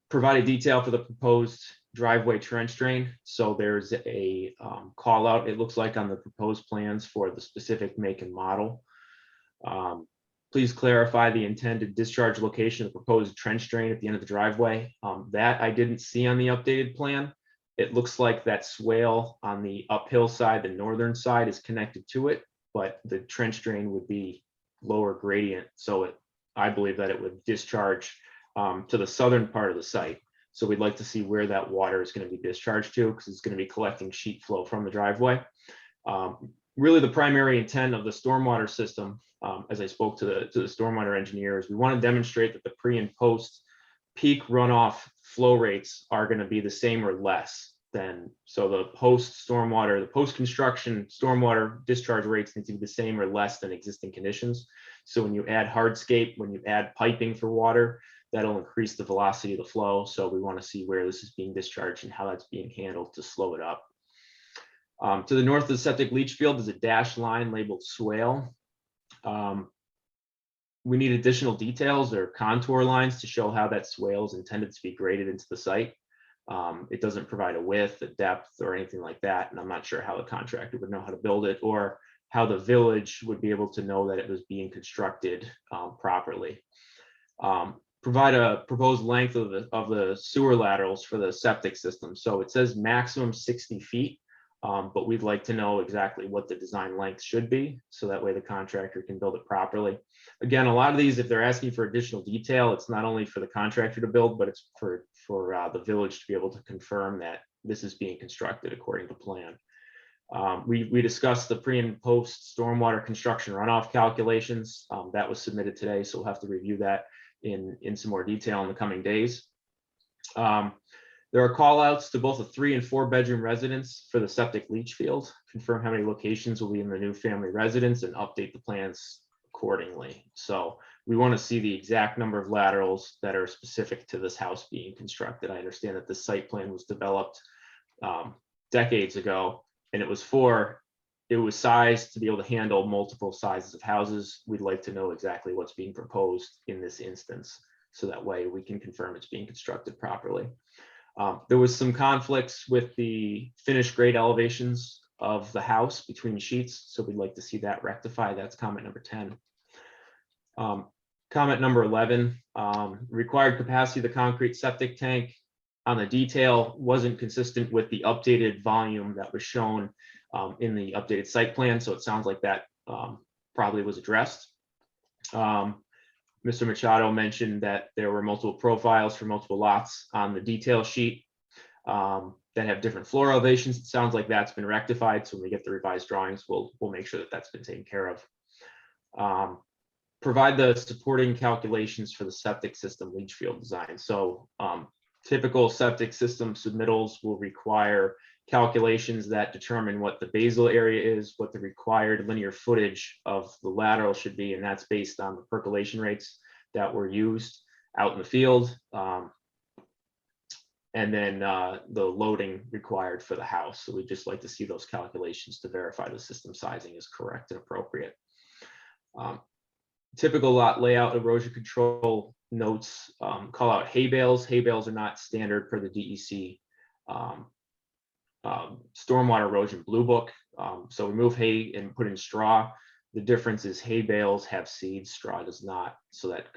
Provided detail for the proposed driveway trench drain. So there's a call out, it looks like, on the proposed plans for the specific make and model. Please clarify the intended discharge location of the proposed trench drain at the end of the driveway. That I didn't see on the updated plan. It looks like that swale on the uphill side, the northern side, is connected to it, but the trench drain would be lower gradient. So I believe that it would discharge to the southern part of the site. So we'd like to see where that water is going to be discharged to, because it's going to be collecting sheet flow from the driveway. Really, the primary intent of the stormwater system, as I spoke to the stormwater engineers, we want to demonstrate that the pre and post peak runoff flow rates are going to be the same or less than, so the post stormwater, the post construction stormwater discharge rates need to be the same or less than existing conditions. So when you add hardscape, when you add piping for water, that'll increase the velocity of the flow. So we want to see where this is being discharged and how that's being handled to slow it up. To the north of the septic leach field is a dashed line labeled swale. We need additional details or contour lines to show how that swale is intended to be graded into the site. It doesn't provide a width, a depth, or anything like that. And I'm not sure how the contractor would know how to build it, or how the village would be able to know that it was being constructed properly. Provide a proposed length of the sewer laterals for the septic system. So it says maximum 60 feet. But we'd like to know exactly what the design length should be, so that way the contractor can build it properly. Again, a lot of these, if they're asking for additional detail, it's not only for the contractor to build, but it's for the village to be able to confirm that this is being constructed according to plan. We discussed the pre and post stormwater construction runoff calculations. That was submitted today, so we'll have to review that in some more detail in the coming days. There are call outs to both a 3 and 4 bedroom residence for the septic leach field, confirm how many locations will be in the new family residence, and update the plans accordingly. So we want to see the exact number of laterals that are specific to this house being constructed. I understand that the site plan was developed decades ago, and it was sized to be able to handle multiple sizes of houses. We'd like to know exactly what's being proposed in this instance, so that way we can confirm it's being constructed properly. There was some conflicts with the finished grade elevations of the house between sheets, so we'd like to see that rectified. That's comment number 10. Comment number 11, required capacity of the concrete septic tank on the detail wasn't consistent with the updated volume that was shown in the updated site plan, so it sounds like that probably was addressed. Mr. Machado mentioned that there were multiple profiles for multiple lots on the detail sheet that have different floor elevations. It sounds like that's been rectified. So when we get the revised drawings, we'll make sure that that's been taken care of. Provide the supporting calculations for the septic system leach field design. So typical septic system submittals will require calculations that determine what the basal area is, what the required linear footage of the lateral should be, and that's based on the percolation rates that were used out in the field, and then the loading required for the house. So we'd just like to see those calculations to verify the system sizing is correct and appropriate. Typical lot layout erosion control notes call out hay bales. Hay bales are not standard per the DEC stormwater erosion blue book. So remove hay and put in straw. The difference is hay bales have seeds, straw does not. So that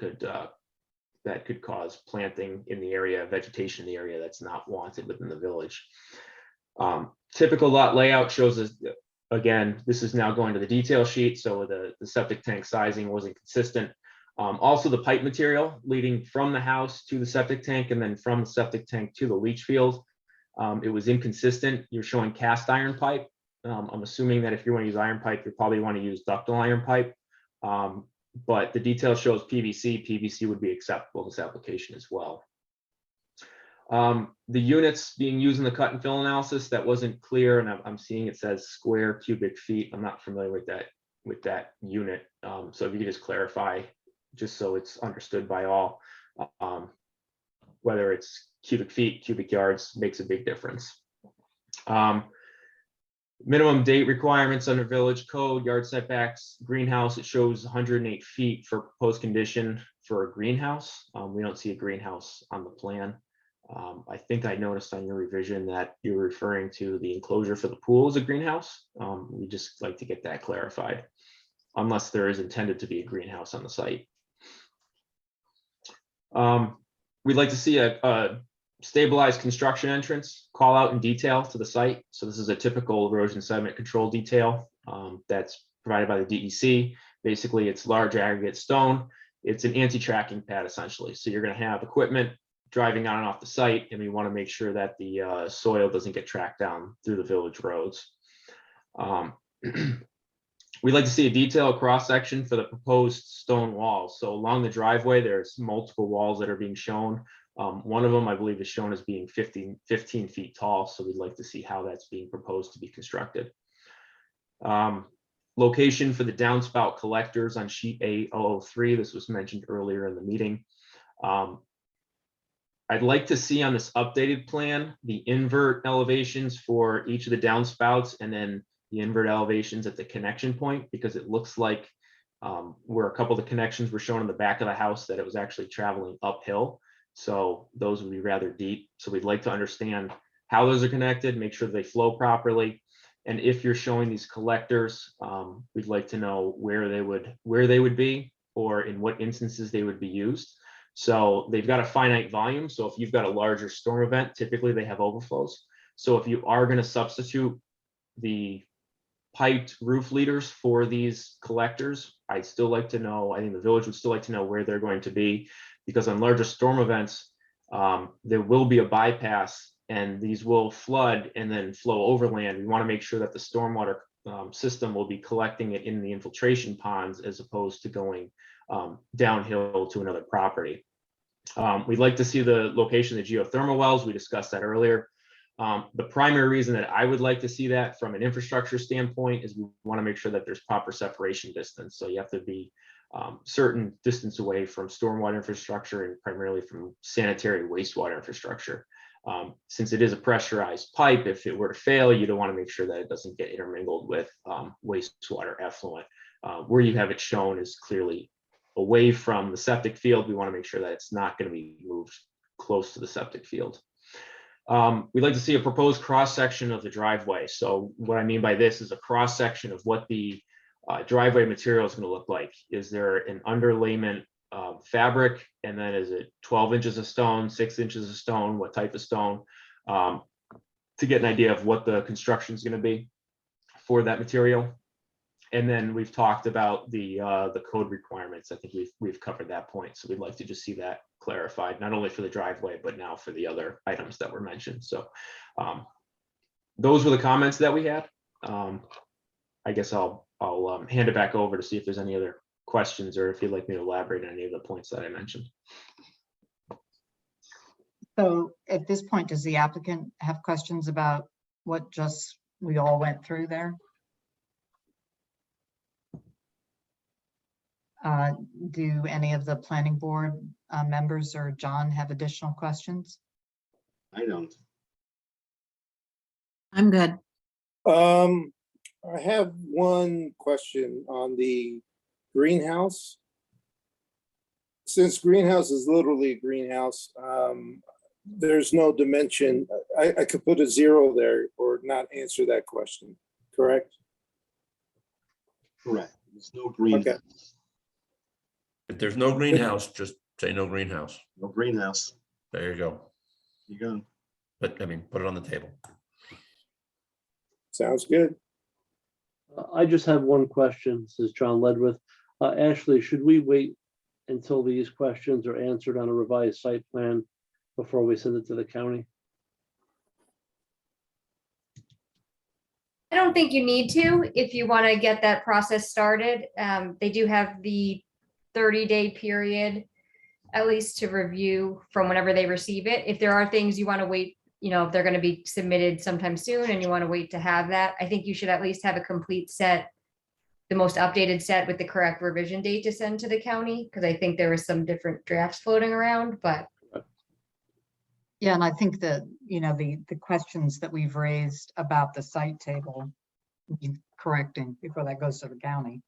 could cause planting in the area, vegetation in the area that's not wanted within the village. Typical lot layout shows us, again, this is now going to the detail sheet. So the septic tank sizing wasn't consistent. Also the pipe material leading from the house to the septic tank and then from the septic tank to the leach field. It was inconsistent. You're showing cast iron pipe. I'm assuming that if you want to use iron pipe, you probably want to use ductile iron pipe. But the detail shows PVC. PVC would be acceptable in this application as well. The units being used in the cut and fill analysis, that wasn't clear, and I'm seeing it says square cubic feet. I'm not familiar with that unit. So if you could just clarify, just so it's understood by all, whether it's cubic feet, cubic yards, makes a big difference. Minimum date requirements under village code, yard setbacks, greenhouse, it shows 108 feet for proposed condition for a greenhouse. We don't see a greenhouse on the plan. I think I noticed on your revision that you're referring to the enclosure for the pool as a greenhouse. We just like to get that clarified, unless there is intended to be a greenhouse on the site. We'd like to see a stabilized construction entrance, call out in detail to the site. So this is a typical erosion sediment control detail that's provided by the DEC. Basically, it's large aggregate stone. It's an anti-tracking pad essentially. So you're going to have equipment driving on and off the site, and we want to make sure that the soil doesn't get tracked down through the village roads. We'd like to see a detailed cross section for the proposed stone walls. So along the driveway, there's multiple walls that are being shown. One of them, I believe, is shown as being 15 feet tall. So we'd like to see how that's being proposed to be constructed. Location for the downspout collectors on sheet A003. This was mentioned earlier in the meeting. I'd like to see on this updated plan, the invert elevations for each of the downspouts and then the invert elevations at the connection point, because it looks like where a couple of the connections were shown in the back of the house that it was actually traveling uphill. So those would be rather deep. So we'd like to understand how those are connected, make sure they flow properly. And if you're showing these collectors, we'd like to know where they would be or in what instances they would be used. So they've got a finite volume. So if you've got a larger storm event, typically they have overflows. So if you are going to substitute the piped roof leaders for these collectors, I'd still like to know, I think the village would still like to know where they're going to be, because on larger storm events, there will be a bypass and these will flood and then flow overland. We want to make sure that the stormwater system will be collecting it in the infiltration ponds as opposed to going downhill to another property. We'd like to see the location of the geothermal wells. We discussed that earlier. The primary reason that I would like to see that from an infrastructure standpoint is we want to make sure that there's proper separation distance. So you have to be certain distance away from stormwater infrastructure and primarily from sanitary wastewater infrastructure. Since it is a pressurized pipe, if it were to fail, you don't want to make sure that it doesn't get intermingled with wastewater effluent. Where you have it shown is clearly away from the septic field. We want to make sure that it's not going to be moved close to the septic field. We'd like to see a proposed cross-section of the driveway. So what I mean by this is a cross-section of what the driveway material is going to look like. Is there an underlayment fabric, and then is it 12 inches of stone, 6 inches of stone, what type of stone, to get an idea of what the construction is going to be for that material. And then we've talked about the code requirements. I think we've covered that point. So we'd like to just see that clarified, not only for the driveway, but now for the other items that were mentioned. So those were the comments that we had. I guess I'll hand it back over to see if there's any other questions or if you'd like me to elaborate on any of the points that I mentioned. So at this point, does the applicant have questions about what just we all went through there? Do any of the planning board members or John have additional questions? I don't. I'm good. I have one question on the greenhouse. Since greenhouse is literally a greenhouse, there's no dimension. I could put a 0 there or not answer that question, correct? Correct. There's no green. Okay. If there's no greenhouse, just say no greenhouse. No greenhouse. There you go. You go. But I mean, put it on the table. Sounds good. I just have one question. This is John Ledwith. Ashley, should we wait until these questions are answered on a revised site plan before we send it to the county? I don't think you need to if you want to get that process started. They do have the 30-day period, at least to review from whenever they receive it. If there are things you want to wait, you know, if they're going to be submitted sometime soon and you want to wait to have that, I think you should at least have a complete set, the most updated set with the correct revision date to send to the county, because I think there was some different drafts floating around, but. Yeah, and I think that, you know, the questions that we've raised about the site table, need correcting before that goes to the county.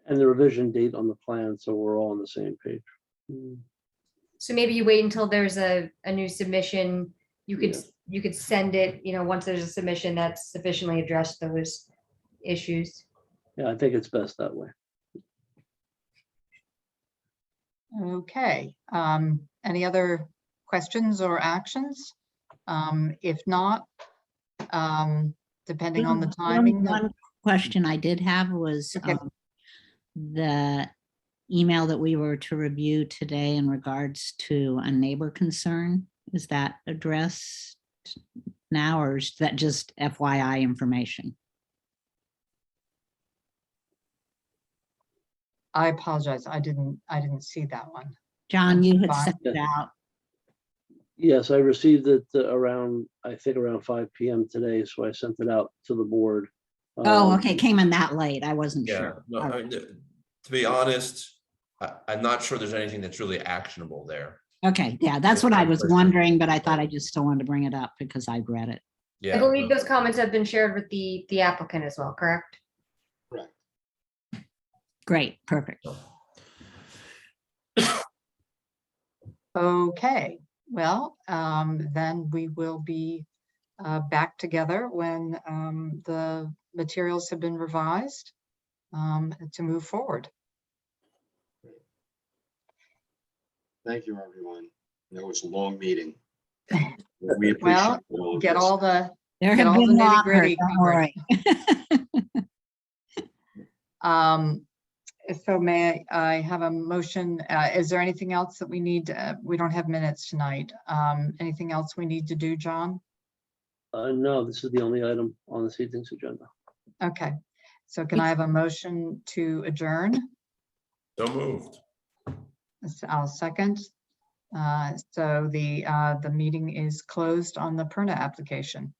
And the revision date on the plan, so we're all on the same page. So maybe you wait until there's a new submission. You could send it, once there's a submission that's sufficiently addressed those issues. Yeah, I think it's best that way. Okay, any other questions or actions? If not, depending on the only timing. One question I did have was Okay. the email that we were to review today in regards to a neighbor concern. Is that addressed now, or is that just FYI information? I apologize, I didn't see that one. John, you had Fine. sent it out. Yes, I received it around 5 PM today, so I sent it out to the board. Oh, Um, okay, came in that late. I wasn't Yeah, sure. no, All I right. mean, to be honest, I'm not sure there's anything that's really actionable there. Okay, yeah, that's what I was wondering, but I thought I just still wanted to bring it up because I read it. I Yeah. believe those comments have been shared with the applicant as well, correct? Correct. Great, perfect. Okay, well, then we will be back together when the materials have been revised to move forward. Thank you, everyone. That was a long meeting. We appreciate Well, all of get this. all the, There Get have all the been longer, nitty-gritty don't covered. worry. so may I have a motion? Is there anything else that we need? We don't have minutes tonight. Anything else we need to do, John? No, this is the only item on this evening's agenda. Okay, so can I have a motion to adjourn? So moved. I'll second. So the meeting is closed on the Perna application.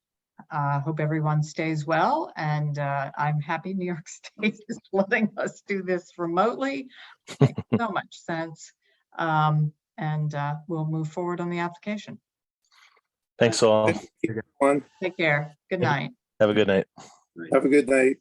Hope everyone stays well, and I'm happy New York State is letting us do this remotely. Makes so much sense. And we'll move forward on the application. Thanks all. One, Take care. Good night. Have a good night. have a good night.